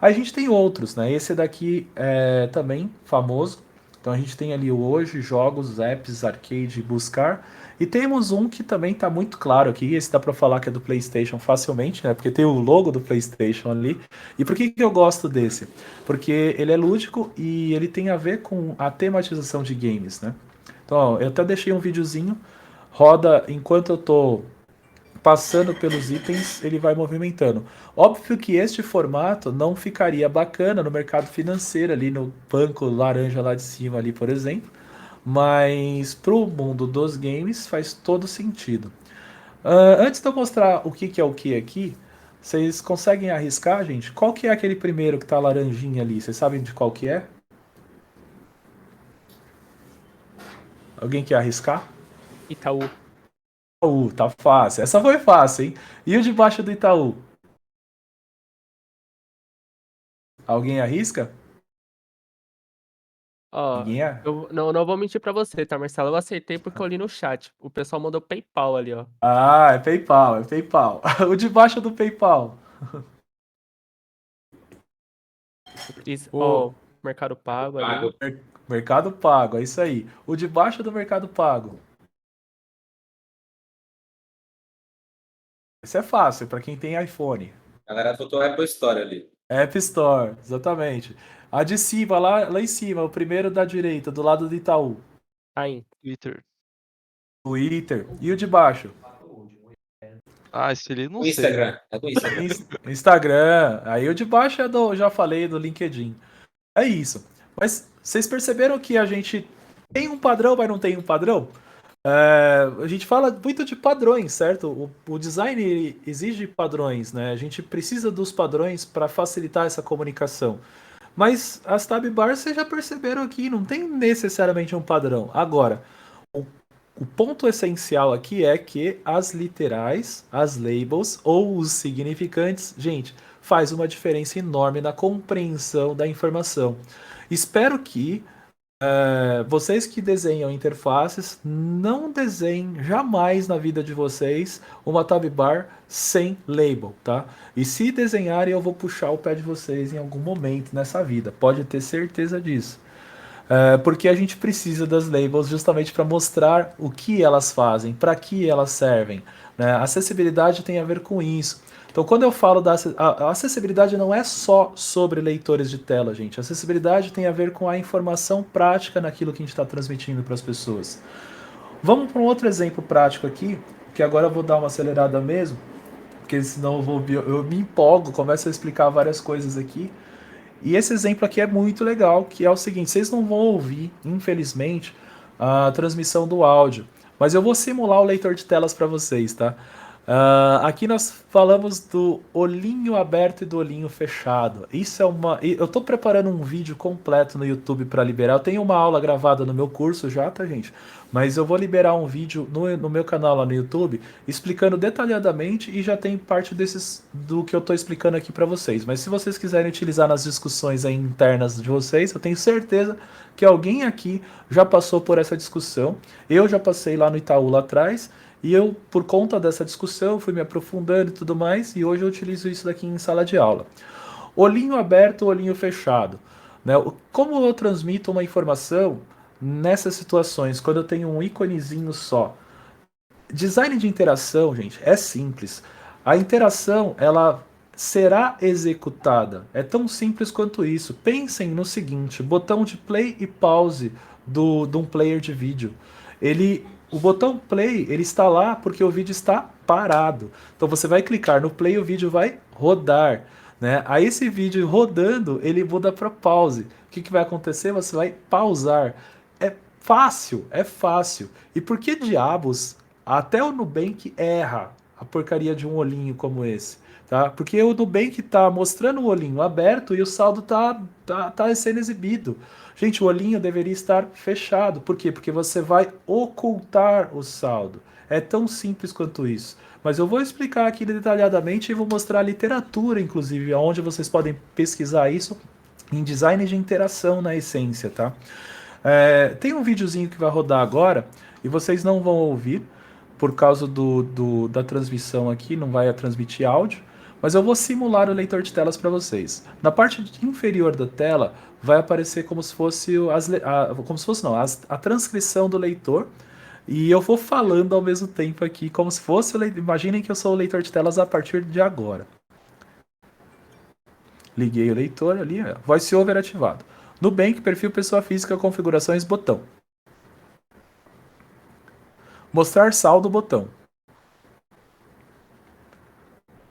Aí a gente tem outros, né? Esse daqui é também famoso. Então a gente tem ali o hoje, jogos, apps, arcade, buscar. E temos um que também está muito claro aqui. Esse dá para falar que é do PlayStation facilmente, né? Porque tem o logo do PlayStation ali. E por que eu gosto desse? Porque ele é lúdico e ele tem a ver com a tematização de games, né? Então, ó, eu até deixei um videozinho. Roda enquanto eu tô passando pelos itens, ele vai movimentando. Óbvio que este formato não ficaria bacana no mercado financeiro, ali no banco laranja lá de cima, ali, por exemplo, mas para o mundo dos games faz todo sentido. Antes de eu mostrar o que é o que aqui, vocês conseguem arriscar, gente? Qual que é aquele primeiro que tá laranjinha ali? Vocês sabem de qual que é? Alguém quer arriscar? Itaú. Itaú, tá fácil. Essa foi fácil, hein? E o debaixo do Itaú? Alguém arrisca? Ó, Ninguém é? eu não vou mentir pra você, tá, Marcelo? Eu acertei porque eu li no chat. O pessoal mandou PayPal ali, ó. Ah, é PayPal, é PayPal. O debaixo do PayPal. O Ó, Mercado Pago ali. Mercado Pago, é isso aí. O debaixo do Mercado Pago. Isso é fácil para quem tem iPhone. A galera botou Apple Store ali. App Store, exatamente. A de cima, lá em cima, o primeiro da direita, do lado do Itaú. Aí. Twitter. Twitter. E o de baixo? Ah, esse ali eu não O sei. Instagram. É do Instagram. Instagram, aí o de baixo é do, já falei, do LinkedIn. É isso. Mas vocês perceberam que a gente tem um padrão, mas não tem um padrão? A gente fala muito de padrões, certo? O design ele exige padrões, né? A gente precisa dos padrões para facilitar essa comunicação. Mas as tab bars, vocês já perceberam aqui, não tem necessariamente um padrão. Agora, o ponto essencial aqui é que as literais, as labels ou os significantes, gente, faz uma diferença enorme na compreensão da informação. Espero que vocês que desenham interfaces não desenhem jamais na vida de vocês uma tab bar sem label, tá? E se desenharem, eu vou puxar o pé de vocês em algum momento nessa vida, pode ter certeza disso. Porque a gente precisa das labels justamente para mostrar o que elas fazem, para que elas servem, né? A acessibilidade tem a ver com isso. Então, quando eu falo a acessibilidade não é só sobre leitores de tela, gente. A acessibilidade tem a ver com a informação prática naquilo que a gente está transmitindo para as pessoas. Vamos para um outro exemplo prático aqui, que agora eu vou dar uma acelerada mesmo, porque senão eu me empolgo, começo a explicar várias coisas aqui. E esse exemplo aqui é muito legal, que é o seguinte, vocês não vão ouvir, infelizmente, a transmissão do áudio, mas eu vou simular o leitor de telas para vocês, tá? Aqui nós falamos do olhinho aberto e do olhinho fechado. Isso é eu estou preparando um vídeo completo no YouTube para liberar. Eu tenho uma aula gravada no meu curso já, tá, gente? Mas eu vou liberar um vídeo no meu canal lá no YouTube explicando detalhadamente e já tem parte do que eu estou explicando aqui para vocês. Mas se vocês quiserem utilizar nas discussões aí internas de vocês, eu tenho certeza que alguém aqui já passou por essa discussão. Eu já passei lá no Itaú lá atrás. E eu, por conta dessa discussão, fui me aprofundando e tudo mais, e hoje eu utilizo isso daqui em sala de aula. Olhinho aberto, olhinho fechado. Né? Como eu transmito uma informação nessas situações, quando eu tenho um íconezinho só? Design de interação, gente, é simples. A interação, ela será executada. É tão simples quanto isso. Pensem no seguinte, botão de play e pause de um player de vídeo. O botão play, ele está lá porque o vídeo está parado. Então você vai clicar no play e o vídeo vai rodar. Né? Aí esse vídeo rodando, ele muda para pause. O que vai acontecer? Você vai pausar. É fácil, é fácil. E por que diabos até o Nubank erra a porcaria de um olhinho como esse? Tá? Porque o Nubank está mostrando o olhinho aberto e o saldo tá sendo exibido. Gente, o olhinho deveria estar fechado. Por quê? Porque você vai ocultar o saldo. É tão simples quanto isso. Mas eu vou explicar aqui detalhadamente e vou mostrar a literatura, inclusive, onde vocês podem pesquisar isso em design de interação na essência, tá? Tem um videozinho que vai rodar agora e vocês não vão ouvir por causa da transmissão aqui, não vai transmitir áudio, mas eu vou simular o leitor de telas para vocês. Na parte inferior da tela vai aparecer como se fosse a transcrição do leitor, e eu vou falando ao mesmo tempo aqui, como se fosse imaginem que eu sou o leitor de telas a partir de agora. Liguei o leitor ali, VoiceOver ativado. Nubank, perfil pessoa física, configurações, botão. Mostrar saldo, botão.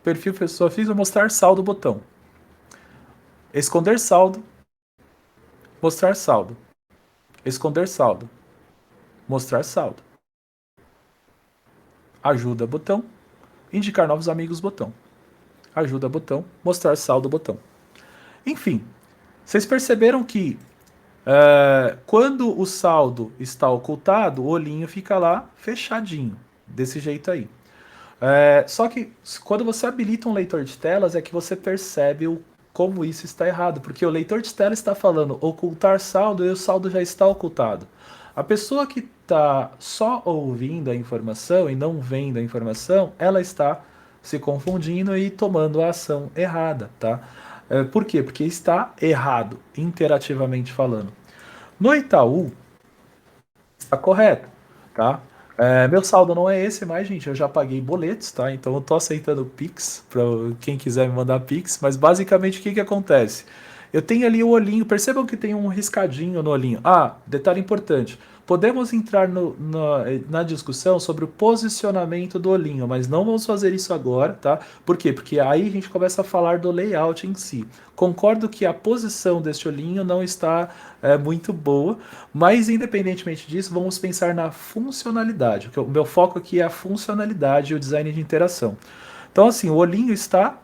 Perfil pessoa física, mostrar saldo, botão. Esconder saldo. Mostrar saldo. Esconder saldo. Mostrar saldo. Ajuda, botão. Indicar novos amigos, botão. Ajuda, botão. Mostrar saldo, botão. Enfim, vocês perceberam que quando o saldo está ocultado, o olhinho fica lá fechadinho, desse jeito aí. Só que quando você habilita um leitor de telas é que você percebe como isso está errado, porque o leitor de tela está falando ocultar saldo e o saldo já está ocultado. A pessoa que está só ouvindo a informação e não vendo a informação, ela está se confundindo e tomando a ação errada, tá? Por quê? Porque está errado, interativamente falando. No Itaú, está correto, tá? Meu saldo não é esse, mas, gente, eu já paguei boletos, tá? Então eu tô aceitando Pix, para quem quiser me mandar Pix, mas basicamente o que acontece? Eu tenho ali o olhinho, percebam que tem um riscadinho no olhinho. Detalhe importante, podemos entrar na discussão sobre o posicionamento do olhinho, mas não vamos fazer isso agora, tá? Por quê? Porque aí a gente começa a falar do layout em si. Concordo que a posição deste olhinho não está muito boa, mas independentemente disso, vamos pensar na funcionalidade. O meu foco aqui é a funcionalidade e o design de interação. Então, assim, o olhinho está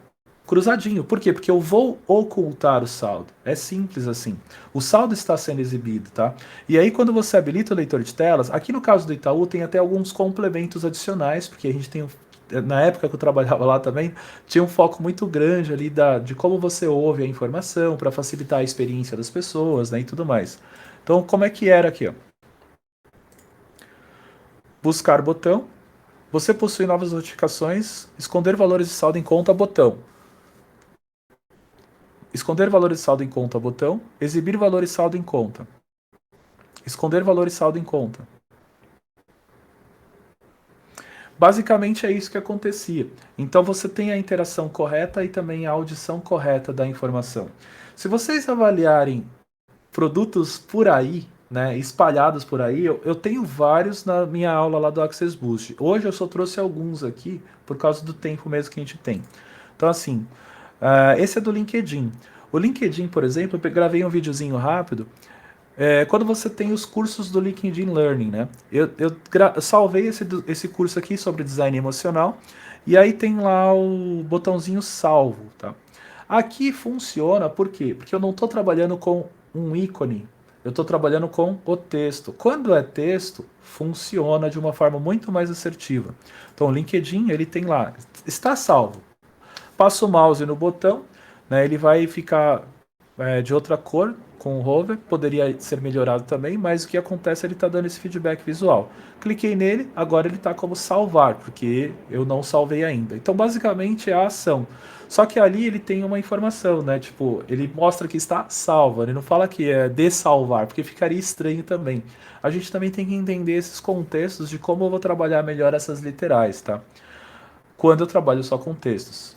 cruzadinho. Por quê? Porque eu vou ocultar o saldo. É simples assim. O saldo está sendo exibido, tá? E aí, quando você habilita o leitor de telas, aqui no caso do Itaú, tem até alguns complementos adicionais, porque a gente tem, na época que eu trabalhava lá também, tinha um foco muito grande ali de como você ouve a informação, para facilitar a experiência das pessoas, né, e tudo mais. Então, como é que era aqui, ó? Buscar botão. Você possui novas notificações. Esconder valores de saldo em conta, botão. Esconder valores de saldo em conta, botão. Exibir valores de saldo em conta. Esconder valores de saldo em conta. Basicamente é isso que acontecia. Então você tem a interação correta e também a audição correta da informação. Se vocês avaliarem produtos por aí, né, espalhados por aí, eu tenho vários na minha aula lá do Access Boost. Hoje eu só trouxe alguns aqui por causa do tempo mesmo que a gente tem. Então assim, esse é do LinkedIn. O LinkedIn, por exemplo, eu gravei um videozinho rápido. Quando você tem os cursos do LinkedIn Learning, né? Eu salvei esse curso aqui sobre design emocional e aí tem lá o botãozinho salvo, tá? Aqui funciona, por quê? Porque eu não estou trabalhando com um ícone, eu estou trabalhando com o texto. Quando é texto, funciona de uma forma muito mais assertiva. Então o LinkedIn, ele tem lá, está salvo. Passa o mouse no botão, né, ele vai ficar de outra cor com o hover, poderia ser melhorado também, mas o que acontece, ele está dando esse feedback visual. Cliquei nele, agora ele está como salvar, porque eu não salvei ainda. Então basicamente é a ação. Só que ali ele tem uma informação, né? Tipo, ele mostra que está salva, ele não fala que é de salvar, porque ficaria estranho também. A gente também tem que entender esses contextos de como eu vou trabalhar melhor essas literais, tá? Quando eu trabalho só com textos.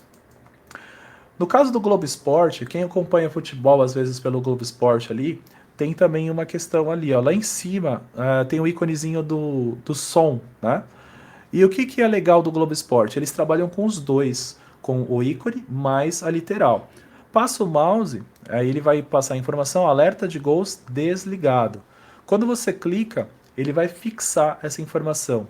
No caso do Globo Esporte, quem acompanha futebol às vezes pelo Globo Esporte ali, tem também uma questão ali, ó. Lá em cima tem o íconezinho do som, né? E o que é legal do Globo Esporte? Eles trabalham com os dois, com o ícone mais a literal. Passa o mouse, aí ele vai passar a informação, alerta de gols desligado. Quando você clica, ele vai fixar essa informação.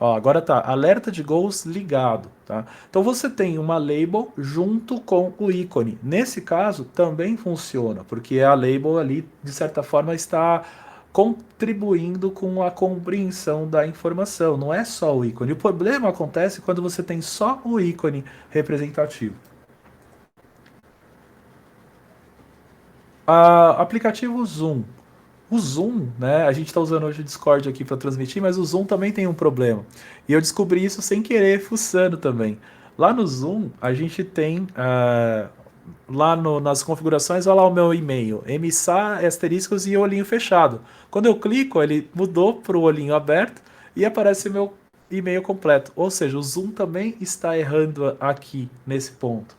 Ó, agora tá, alerta de gols ligado, tá? Então você tem uma label junto com o ícone. Nesse caso também funciona, porque a label ali, de certa forma, está contribuindo com a compreensão da informação, não é só o ícone. O problema acontece quando você tem só o ícone representativo. Aplicativo Zoom. O Zoom, né? A gente está usando hoje o Discord aqui para transmitir, mas o Zoom também tem um problema. E eu descobri isso sem querer, fuçando também. Lá no Zoom, a gente tem lá nas configurações, olha lá o meu e-mail, MSA, asteriscos e olhinho fechado. Quando eu clico, ele mudou para o olhinho aberto e aparece o meu e-mail completo. Ou seja, o Zoom também está errando aqui, nesse ponto.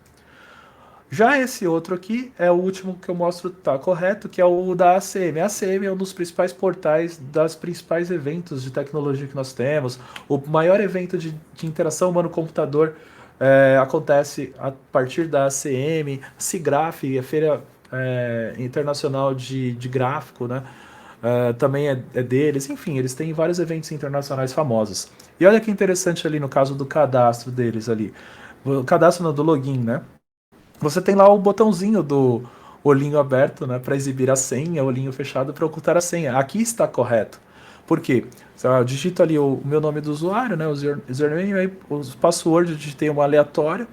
Já esse outro aqui é o último que eu mostro tá correto, que é o da ACM. A ACM é um dos principais portais, das principais eventos de tecnologia que nós temos. O maior evento de interação humano-computador acontece a partir da ACM, SIGGRAPH, a Feira Internacional de Gráfico, né? Também é deles. Enfim, eles têm vários eventos internacionais famosos. E olha que interessante ali no caso do cadastro deles ali. O cadastro do login, né? Você tem lá o botãozinho do olhinho aberto, né, para exibir a senha, olhinho fechado para ocultar a senha. Aqui está correto. Por quê? Eu digito ali o meu nome do usuário, né, o username, aí o password, eu digitei um aleatório.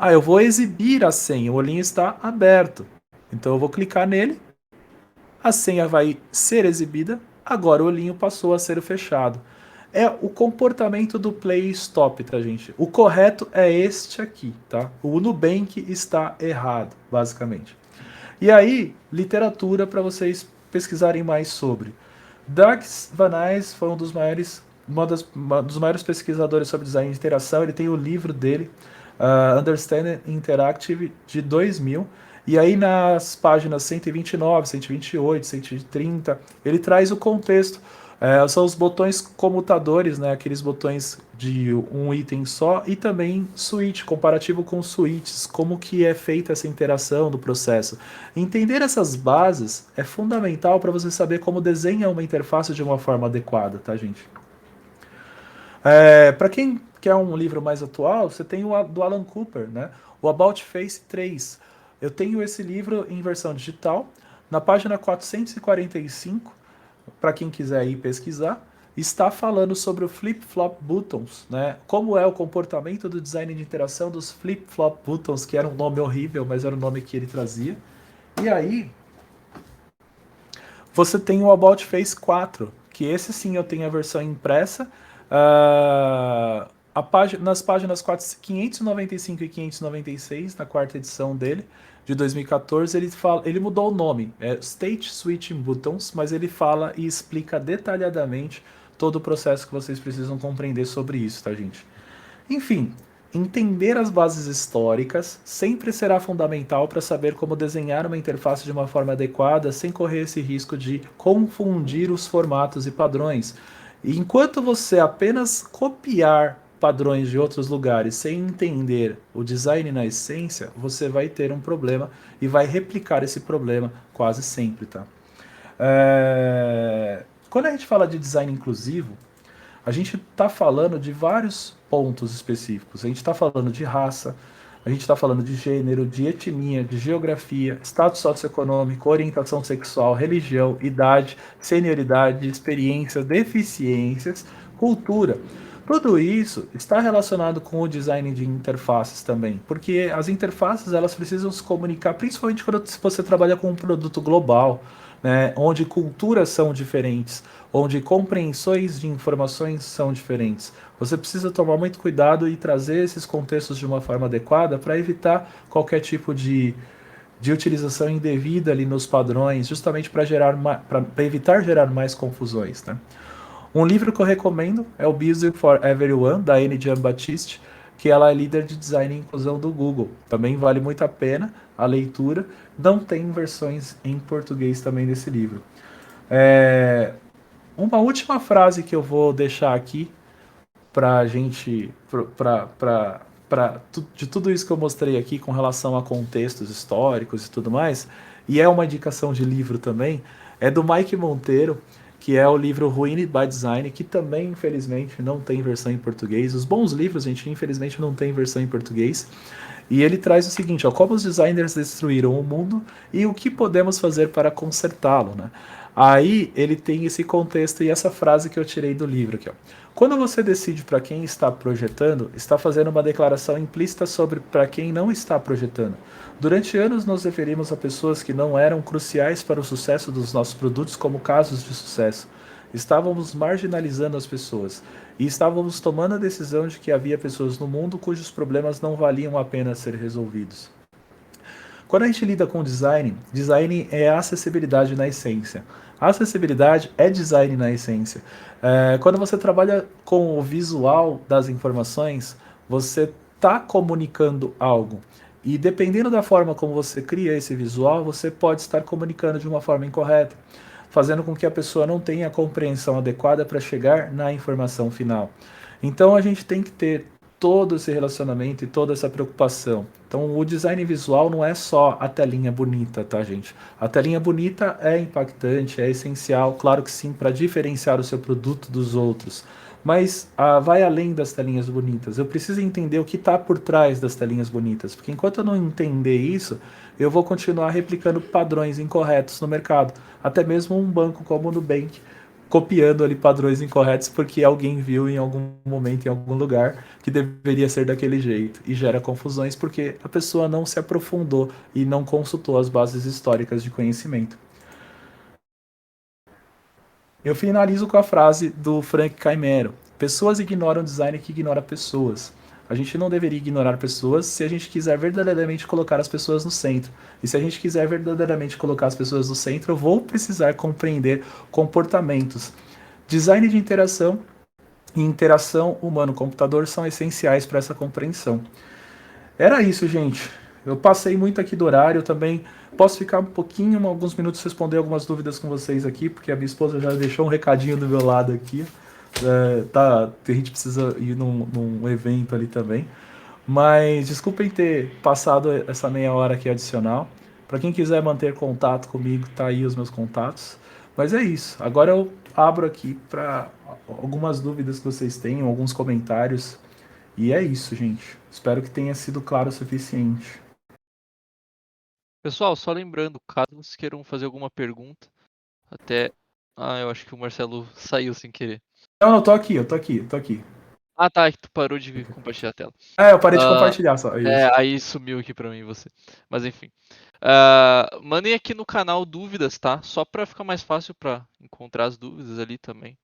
Eu vou exibir a senha, o olhinho está aberto. Então eu vou clicar nele, a senha vai ser exibida, agora o olhinho passou a ser fechado. É o comportamento do play stop, tá, gente? O correto é este aqui, tá? O Nubank está errado, basicamente. E aí, literatura para vocês pesquisarem mais sobre. Doug Van Nuys foi um dos maiores pesquisadores sobre design de interação. Ele tem o livro dele, Understanding Interactive, de 2000. E aí nas páginas 129, 128, 130, ele traz o contexto. São os botões comutadores, né? Aqueles botões de um item só, e também switch, comparativo com switches, como que é feita essa interação do processo. Entender essas bases é fundamental para você saber como desenha uma interface de uma forma adequada, tá, gente? Para quem quer um livro mais atual, você tem o do Alan Cooper, né? O About Face 3. Eu tenho esse livro em versão digital. Na página 445, para quem quiser ir pesquisar, está falando sobre o flip-flop buttons, né? Como é o comportamento do design de interação dos flip-flop buttons, que era um nome horrível, mas era o nome que ele trazia. E aí, você tem o About Face 4, que esse sim eu tenho a versão impressa. Nas páginas 595 e 596, na quarta edição dele, de 2014, ele mudou o nome, é State Switching Buttons, mas ele fala e explica detalhadamente todo o processo que vocês precisam compreender sobre isso, tá, gente? Enfim, entender as bases históricas sempre será fundamental para saber como desenhar uma interface de uma forma adequada sem correr esse risco de confundir os formatos e padrões. E enquanto você apenas copiar padrões de outros lugares sem entender o design na essência, você vai ter um problema e vai replicar esse problema quase sempre, tá? Quando a gente fala de design inclusivo, a gente está falando de vários pontos específicos. A gente está falando de raça, a gente está falando de gênero, de etnia, de geografia, status socioeconômico, orientação sexual, religião, idade, senioridade, experiência, deficiências, cultura. Tudo isso está relacionado com o design de interfaces também, porque as interfaces elas precisam se comunicar, principalmente quando você trabalha com um produto global, né, onde culturas são diferentes, onde compreensões de informações são diferentes. Você precisa tomar muito cuidado e trazer esses contextos de uma forma adequada para evitar qualquer tipo de utilização indevida ali nos padrões, justamente para evitar gerar mais confusões, né? Um livro que eu recomendo é o Business for Everyone, da Annie Jean-Baptiste, que ela é líder de design e inclusão do Google. Também vale muito a pena a leitura. Não tem versões em português também desse livro. Uma última frase que eu vou deixar aqui para a gente, de tudo isso que eu mostrei aqui com relação a contextos históricos e tudo mais, e é uma indicação de livro também, é do Mike Monteiro, que é o livro Ruined by Design, que também, infelizmente, não tem versão em português. Os bons livros, gente, infelizmente, não tem versão em português. E ele traz o seguinte, ó, como os designers destruíram o mundo e o que podemos fazer para consertá-lo, né? Aí ele tem esse contexto e essa frase que eu tirei do livro aqui, ó. Quando você decide para quem está projetando, está fazendo uma declaração implícita sobre para quem não está projetando. Durante anos nos referimos a pessoas que não eram cruciais para o sucesso dos nossos produtos como casos de sucesso. Estávamos marginalizando as pessoas e estávamos tomando a decisão de que havia pessoas no mundo cujos problemas não valiam a pena ser resolvidos. Quando a gente lida com design, design é acessibilidade na essência. A acessibilidade é design na essência. Quando você trabalha com o visual das informações, você está comunicando algo. E dependendo da forma como você cria esse visual, você pode estar comunicando de uma forma incorreta, fazendo com que a pessoa não tenha a compreensão adequada para chegar na informação final. Então a gente tem que ter todo esse relacionamento e toda essa preocupação. Então o design visual não é só a telinha bonita, tá, gente? A telinha bonita é impactante, é essencial, claro que sim, para diferenciar o seu produto dos outros. Mas vai além das telinhas bonitas. Eu preciso entender o que está por trás das telinhas bonitas, porque enquanto eu não entender isso, eu vou continuar replicando padrões incorretos no mercado. Até mesmo um banco como o Nubank, copiando ali padrões incorretos porque alguém viu em algum momento, em algum lugar, que deveria ser daquele jeito. E gera confusões porque a pessoa não se aprofundou e não consultou as bases históricas de conhecimento. Eu finalizo com a frase do Frank Caimero. Pessoas ignoram design que ignora pessoas. A gente não deveria ignorar pessoas se a gente quiser verdadeiramente colocar as pessoas no centro. E se a gente quiser verdadeiramente colocar as pessoas no centro, eu vou precisar compreender comportamentos. Design de interação e interação humano-computador são essenciais para essa compreensão. Era isso, gente. Eu passei muito aqui do horário também. Posso ficar um pouquinho, alguns minutos, responder algumas dúvidas com vocês aqui, porque a minha esposa já deixou um recadinho do meu lado aqui. A gente precisa ir num evento ali também. Mas desculpem ter passado essa meia hora aqui adicional. Para quem quiser manter contato comigo, tá aí os meus contatos. Mas é isso. Agora eu abro aqui para algumas dúvidas que vocês tenham, alguns comentários. E é isso, gente. Espero que tenha sido claro o suficiente. Pessoal, só lembrando, caso vocês queiram fazer alguma pergunta, até. Ah, eu acho que o Marcelo saiu sem querer. Não, eu tô aqui. Ah, tá, é que tu parou de compartilhar a tela. Eu parei de compartilhar só. Aí sumiu aqui pra mim você. Mas enfim. Mandem aqui no canal dúvidas, tá? Só pra ficar mais fácil pra encontrar as dúvidas ali também.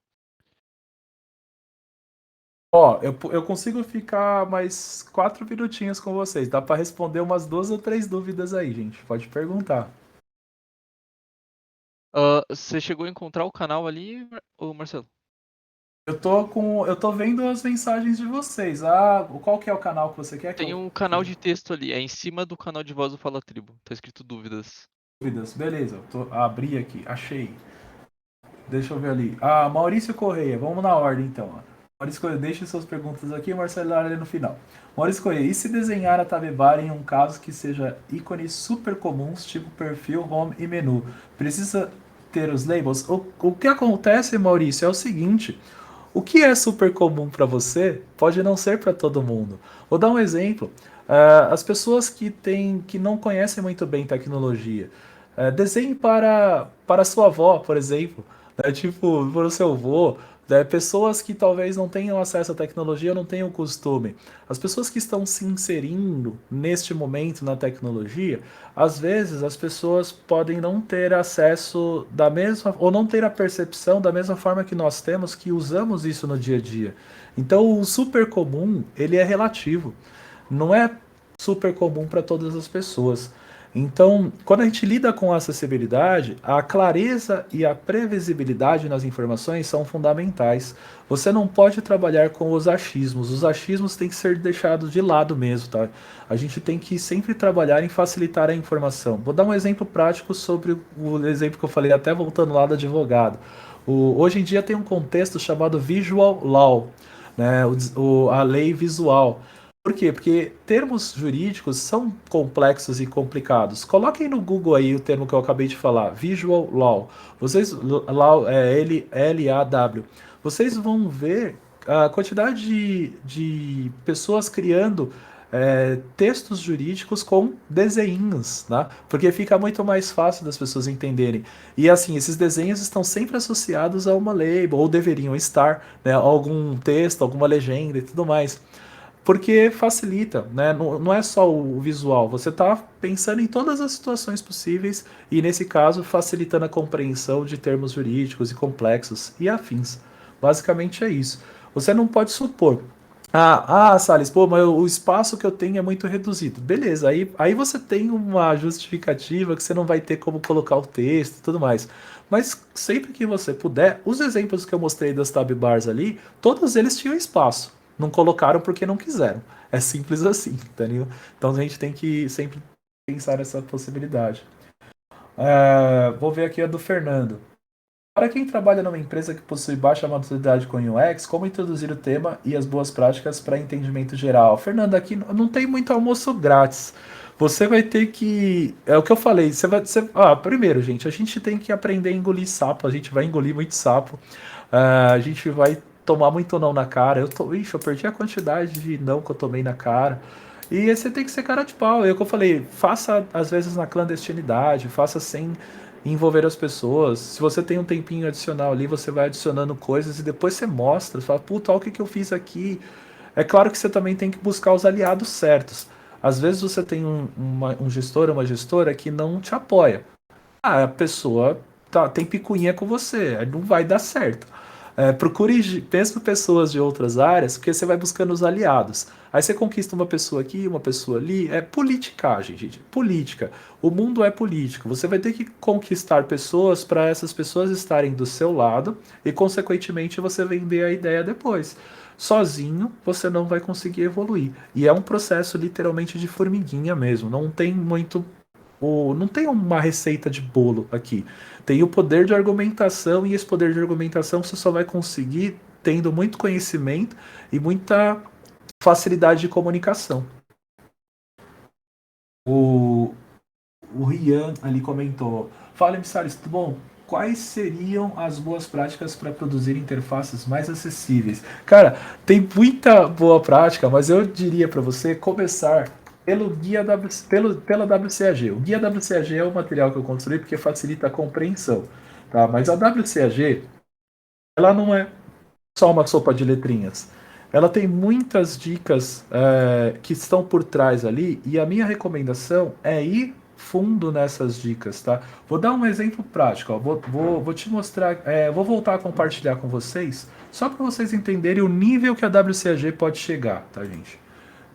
Ó, eu consigo ficar mais 4 minutinhos com vocês. Dá para responder umas 2 ou 3 dúvidas aí, gente. Pode perguntar. Você chegou a encontrar o canal ali, ô Marcelo? Eu tô vendo as mensagens de vocês. Qual que é o canal que você quer que Tem um canal de texto ali, é em cima do canal de voz do Fala Tribo. Tá escrito dúvidas. Dúvidas? Beleza, abri aqui, achei. Deixa eu ver ali. Maurício Correia, vamos na ordem então. Maurício Correia, deixe suas perguntas aqui, Marcelo ali no final. Maurício Correia, e se desenhar a tabela em um caso que seja ícones super comuns, tipo perfil, home e menu? Precisa ter os labels? O que acontece, Maurício, é o seguinte: o que é super comum para você pode não ser para todo mundo. Vou dar um exemplo. As pessoas que não conhecem muito bem tecnologia, desenhe para sua avó, por exemplo, né? Tipo, para o seu avô, né? Pessoas que talvez não tenham acesso à tecnologia, não tenham costume. As pessoas que estão se inserindo neste momento na tecnologia, às vezes as pessoas podem não ter acesso da mesma, ou não ter a percepção da mesma forma que nós temos, que usamos isso no dia a dia. Então o super comum, ele é relativo. Não é super comum para todas as pessoas. Então, quando a gente lida com a acessibilidade, a clareza e a previsibilidade nas informações são fundamentais. Você não pode trabalhar com os achismos. Os achismos têm que ser deixados de lado mesmo, tá? A gente tem que sempre trabalhar em facilitar a informação. Vou dar um exemplo prático sobre o exemplo que eu falei, até voltando lá do advogado. Hoje em dia tem um contexto chamado Visual Law, né? A lei visual. Por quê? Porque termos jurídicos são complexos e complicados. Coloquem no Google aí o termo que eu acabei de falar, Visual Law. Law é L-A-W. Vocês vão ver a quantidade de pessoas criando textos jurídicos com desenhos, né? Porque fica muito mais fácil das pessoas entenderem. E assim, esses desenhos estão sempre associados a uma label, ou deveriam estar, né? Algum texto, alguma legenda e tudo mais. Porque facilita, né? Não é só o visual, você está pensando em todas as situações possíveis e, nesse caso, facilitando a compreensão de termos jurídicos e complexos e afins. Basicamente é isso. Você não pode supor, Salles, pô, mas o espaço que eu tenho é muito reduzido. Beleza, aí você tem uma justificativa que você não vai ter como colocar o texto e tudo mais. Mas sempre que você puder, os exemplos que eu mostrei das tab bars ali, todos eles tinham espaço. Não colocaram porque não quiseram. É simples assim, entendeu? Então a gente tem que sempre pensar nessa possibilidade. Vou ver aqui a do Fernando. Para quem trabalha numa empresa que possui baixa maturidade com UX, como introduzir o tema e as boas práticas para entendimento geral? Fernando, aqui não tem muito almoço grátis. Você vai ter que. É o que eu falei. Primeiro, gente, a gente tem que aprender a engolir sapo. A gente vai engolir muito sapo. A gente vai tomar muito não na cara. Eu perdi a quantidade de não que eu tomei na cara. E você tem que ser cara de pau. É o que eu falei, faça às vezes na clandestinidade, faça sem envolver as pessoas. Se você tem um tempinho adicional ali, você vai adicionando coisas e depois você mostra, você fala, puta, olha o que eu fiz aqui. É claro que você também tem que buscar os aliados certos. Às vezes você tem um gestor ou uma gestora que não te apoia. A pessoa tem picuinha com você, não vai dar certo. Procure mesmo pessoas de outras áreas, porque você vai buscando os aliados. Aí você conquista uma pessoa aqui, uma pessoa ali. É politicagem, gente. Política. O mundo é político. Você vai ter que conquistar pessoas para essas pessoas estarem do seu lado e, consequentemente, você vender a ideia depois. Sozinho, você não vai conseguir evoluir. E é um processo literalmente de formiguinha mesmo. Não tem muito. Não tem uma receita de bolo aqui. Tem o poder de argumentação, e esse poder de argumentação você só vai conseguir tendo muito conhecimento e muita facilidade de comunicação. O, o Rian ali comentou: Fala, emissários, tudo bom? Quais seriam as boas práticas para produzir interfaces mais acessíveis? Cara, tem muita boa prática, mas eu diria para você começar pela WCAG. O guia WCAG é o material que eu construí porque facilita a compreensão, tá? Mas a WCAG, ela não é só uma sopa de letrinhas. Ela tem muitas dicas que estão por trás ali, e a minha recomendação é ir fundo nessas dicas, tá? Vou dar um exemplo prático, ó. Vou te mostrar, vou voltar a compartilhar com vocês, só para vocês entenderem o nível que a WCAG pode chegar, tá, gente?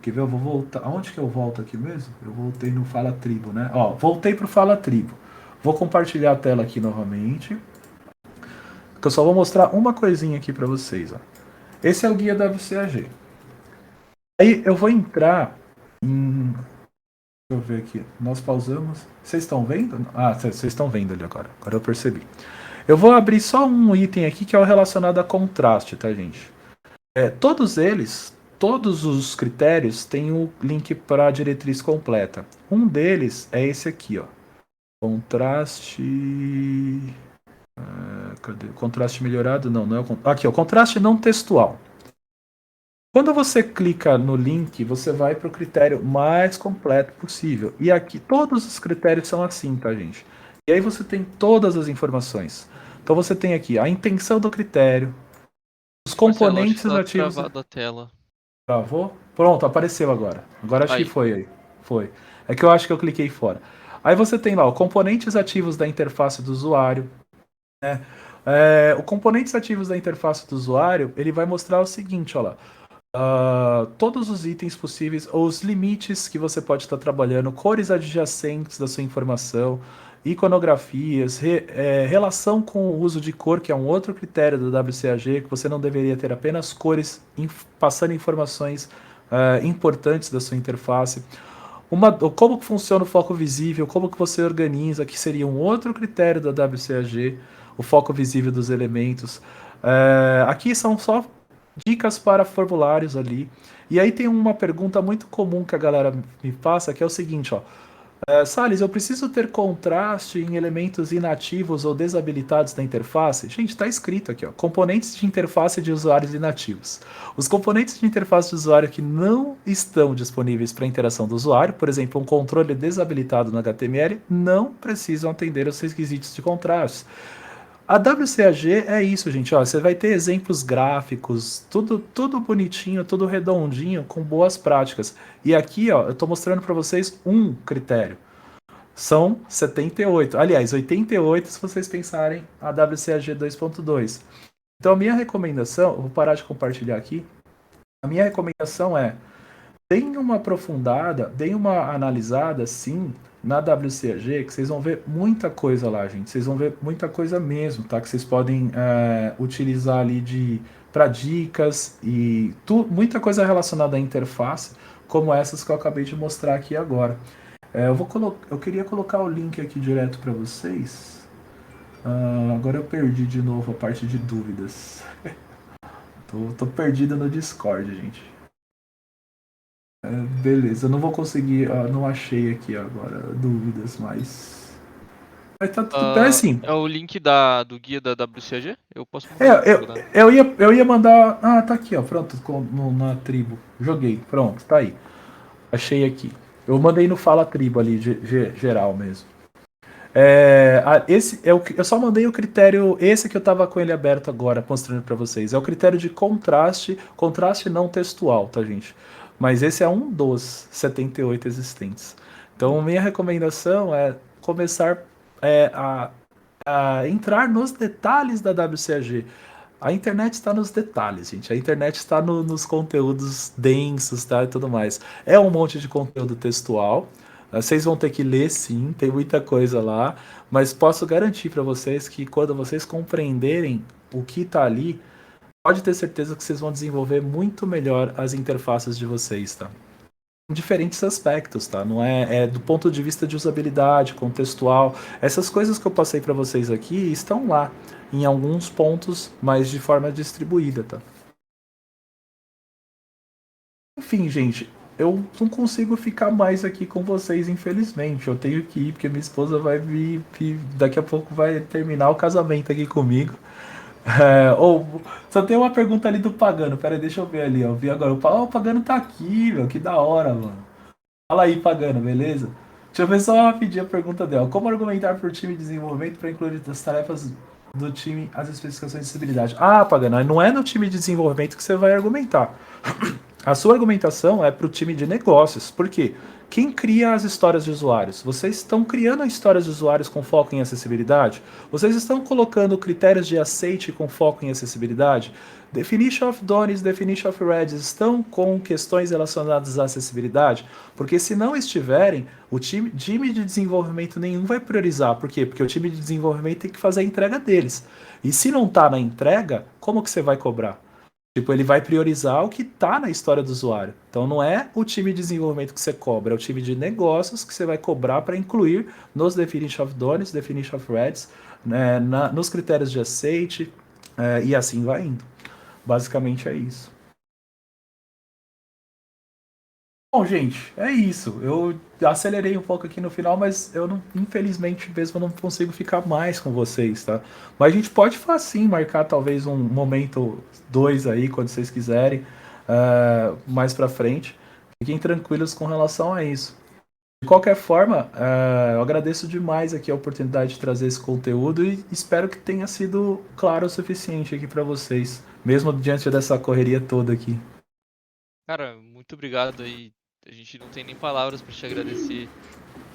Quer ver? Eu vou voltar. Aonde que eu volto aqui mesmo? Eu voltei no Fala Tribo, né? Ó, voltei pro Fala Tribo. Vou compartilhar a tela aqui novamente. Que eu só vou mostrar uma coisinha aqui para vocês, ó. Esse é o guia da WCAG. Aí eu vou entrar em. Deixa eu ver aqui. Nós pausamos. Vocês estão vendo? Ah, vocês estão vendo ali agora. Agora eu percebi. Eu vou abrir só um item aqui que é o relacionado a contraste, tá, gente? Todos os critérios têm o link para a diretriz completa. Um deles é esse aqui, ó. Contraste. Cadê? Contraste melhorado? Não é o. Aqui, ó. Contraste não textual. Quando você clica no link, você vai para o critério mais completo possível. E aqui todos os critérios são assim, tá, gente? E aí você tem todas as informações. Então você tem aqui a intenção do critério, os componentes Marcelo, acho que tá ativos. travado a tela. Travou? Pronto, apareceu agora. Agora acho Aí. que foi aí. Foi. É que eu acho que eu cliquei fora. Aí você tem lá o componentes ativos da interface do usuário, né? O componentes ativos da interface do usuário, ele vai mostrar o seguinte, ó lá. Todos os itens possíveis, ou os limites que você pode estar trabalhando, cores adjacentes da sua informação, iconografias, relação com o uso de cor, que é um outro critério do WCAG, que você não deveria ter apenas cores passando informações importantes da sua interface. Como funciona o foco visível, como que você organiza, que seria um outro critério da WCAG, o foco visível dos elementos. Aqui são só dicas para formulários ali. E aí tem uma pergunta muito comum que a galera me passa, que é o seguinte, ó. Salles, eu preciso ter contraste em elementos inativos ou desabilitados da interface? Gente, está escrito aqui, ó. Componentes de interface de usuários inativos. Os componentes de interface de usuário que não estão disponíveis para a interação do usuário, por exemplo, um controle desabilitado no HTML, não precisam atender aos requisitos de contraste. A WCAG é isso, gente. Ó, você vai ter exemplos gráficos, tudo bonitinho, tudo redondinho, com boas práticas. E aqui, ó, eu estou mostrando para vocês um critério. São 78. Aliás, 88 se vocês pensarem a WCAG 2.2. Então, a minha recomendação, eu vou parar de compartilhar aqui. A minha recomendação é: deem uma aprofundada, deem uma analisada, sim, na WCAG, que vocês vão ver muita coisa lá, gente. Vocês vão ver muita coisa mesmo, tá? Que vocês podem utilizar ali para dicas e muita coisa relacionada à interface, como essas que eu acabei de mostrar aqui agora. Eu queria colocar o link aqui direto para vocês. Agora eu perdi de novo a parte de dúvidas. tô perdido no Discord, gente. Beleza, eu não vou conseguir, não achei aqui agora dúvidas, mas tá tudo bem assim. É o link do guia da WCAG? Eu posso mandar. Eu ia mandar. Tá aqui, ó, pronto, na tribo. Joguei, pronto, tá aí. Achei aqui. Eu mandei no Fala Tribo ali, geral mesmo. Eu só mandei o critério, esse que eu tava com ele aberto agora, mostrando para vocês. É o critério de contraste não textual, tá, gente? Mas esse é um dos 78 existentes. Então, minha recomendação é começar a entrar nos detalhes da WCAG. A internet está nos detalhes, gente. A internet está nos conteúdos densos, tá? E tudo mais. É um monte de conteúdo textual. Vocês vão ter que ler, sim. Tem muita coisa lá. Mas posso garantir para vocês que quando vocês compreenderem o que está ali, pode ter certeza que vocês vão desenvolver muito melhor as interfaces de vocês, tá? Em diferentes aspectos, tá? Não é do ponto de vista de usabilidade, contextual. Essas coisas que eu passei para vocês aqui estão lá em alguns pontos, mas de forma distribuída, tá? Enfim, gente, eu não consigo ficar mais aqui com vocês, infelizmente. Eu tenho que ir porque minha esposa vai vir, daqui a pouco vai terminar o casamento aqui comigo. Só tem uma pergunta ali do Pagano. Pera aí, deixa eu ver ali. Ó. Eu vi agora. O Pagano tá aqui, meu. Que da hora, mano. Fala aí, Pagano, beleza? Deixa eu ver só rapidinho a pergunta dela. Como argumentar para o time de desenvolvimento para incluir as tarefas do time as especificações de acessibilidade? Ah, Pagano, não é no time de desenvolvimento que você vai argumentar. A sua argumentação é para o time de negócios. Por quê? Quem cria as histórias de usuários? Vocês estão criando histórias de usuários com foco em acessibilidade? Vocês estão colocando critérios de aceite com foco em acessibilidade? Definition of Don'ts, Definition of Reds estão com questões relacionadas à acessibilidade? Porque se não estiverem, o time de desenvolvimento nenhum vai priorizar. Por quê? Porque o time de desenvolvimento tem que fazer a entrega deles. E se não está na entrega, como que você vai cobrar? Tipo, ele vai priorizar o que está na história do usuário. Então não é o time de desenvolvimento que você cobra, é o time de negócios que você vai cobrar para incluir nos Definition of Don'ts, Definition of Reds, né, nos critérios de aceite, e assim vai indo. Basicamente é isso. Bom, gente, é isso. Eu acelerei um pouco aqui no final, mas eu não, infelizmente mesmo, eu não consigo ficar mais com vocês, tá? Mas a gente pode sim marcar talvez um momento 2 aí, quando vocês quiserem, mais pra frente. Fiquem tranquilos com relação a isso. De qualquer forma, eu agradeço demais aqui a oportunidade de trazer esse conteúdo e espero que tenha sido claro o suficiente aqui pra vocês, mesmo diante dessa correria toda aqui. Cara, muito obrigado aí. A gente não tem nem palavras para te agradecer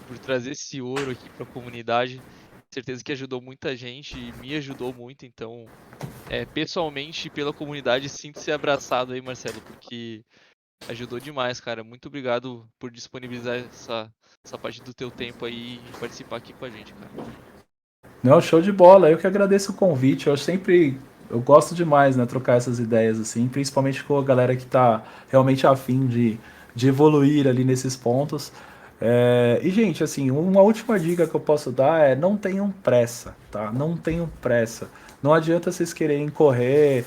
por trazer esse ouro aqui para a comunidade. Certeza que ajudou muita gente e me ajudou muito. Então, pessoalmente, pela comunidade, sinto-se abraçado aí, Marcelo, porque ajudou demais, cara. Muito obrigado por disponibilizar essa parte do teu tempo aí e participar aqui com a gente, cara. Não, show de bola. Eu que agradeço o convite. Eu gosto demais, né, trocar essas ideias assim, principalmente com a galera que tá realmente afim de evoluir ali nesses pontos. E, gente, assim, uma última dica que eu posso dar é não tenham pressa, tá? Não tenham pressa. Não adianta vocês quererem correr.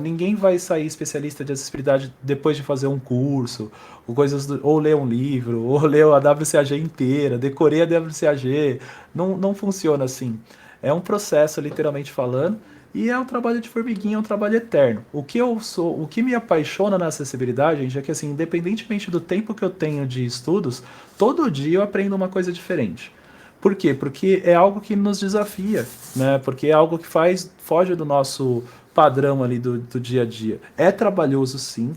Ninguém vai sair especialista de acessibilidade depois de fazer um curso, ou ler um livro, ou ler a WCAG inteira, decorei a WCAG. Não funciona assim. É um processo, literalmente falando, e é um trabalho de formiguinha, é um trabalho eterno. O que me apaixona na acessibilidade, gente, é que assim, independentemente do tempo que eu tenho de estudos, todo dia eu aprendo uma coisa diferente. Por quê? Porque é algo que nos desafia, né? Porque é algo que foge do nosso padrão ali do dia a dia. É trabalhoso, sim.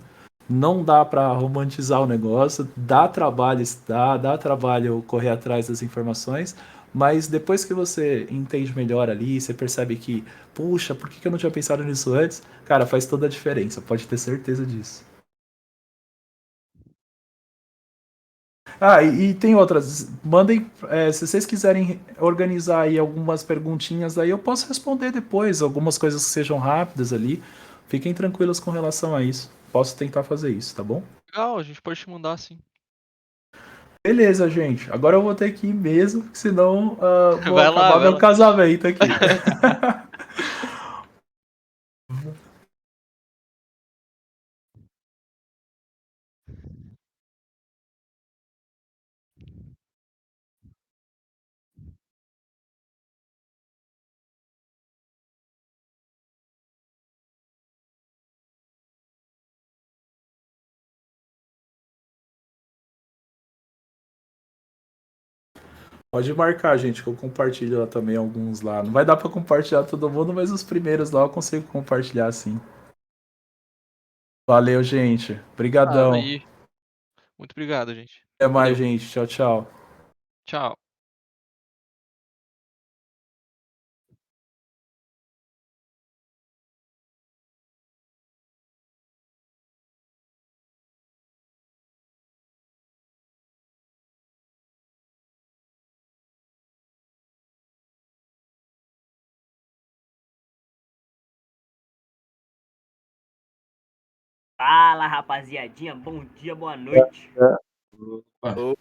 Não dá para romantizar o negócio, dá trabalho estudar, dá trabalho correr atrás das informações, mas depois que você entende melhor ali, você percebe que, puxa, por que eu não tinha pensado nisso antes? Cara, faz toda a diferença, pode ter certeza disso. E tem outras. Mandem, se vocês quiserem organizar aí algumas perguntinhas, aí eu posso responder depois, algumas coisas que sejam rápidas ali. Fiquem tranquilos com relação a isso. Posso tentar fazer isso, tá bom? Legal, a gente pode te mandar sim. Beleza, gente. Agora eu vou ter que ir mesmo, senão vou Vai lá, acabar vai meu lá. casamento aqui. Pode marcar, gente, que eu compartilho lá também alguns lá. Não vai dar pra compartilhar todo mundo, mas os primeiros lá eu consigo compartilhar sim. Valeu, gente. Tamo Obrigadão. aí. Muito obrigado, gente. Até mais, Valeu. gente. Tchau, tchau. Tchau. Fala, rapaziadinha. Bom dia, boa noite.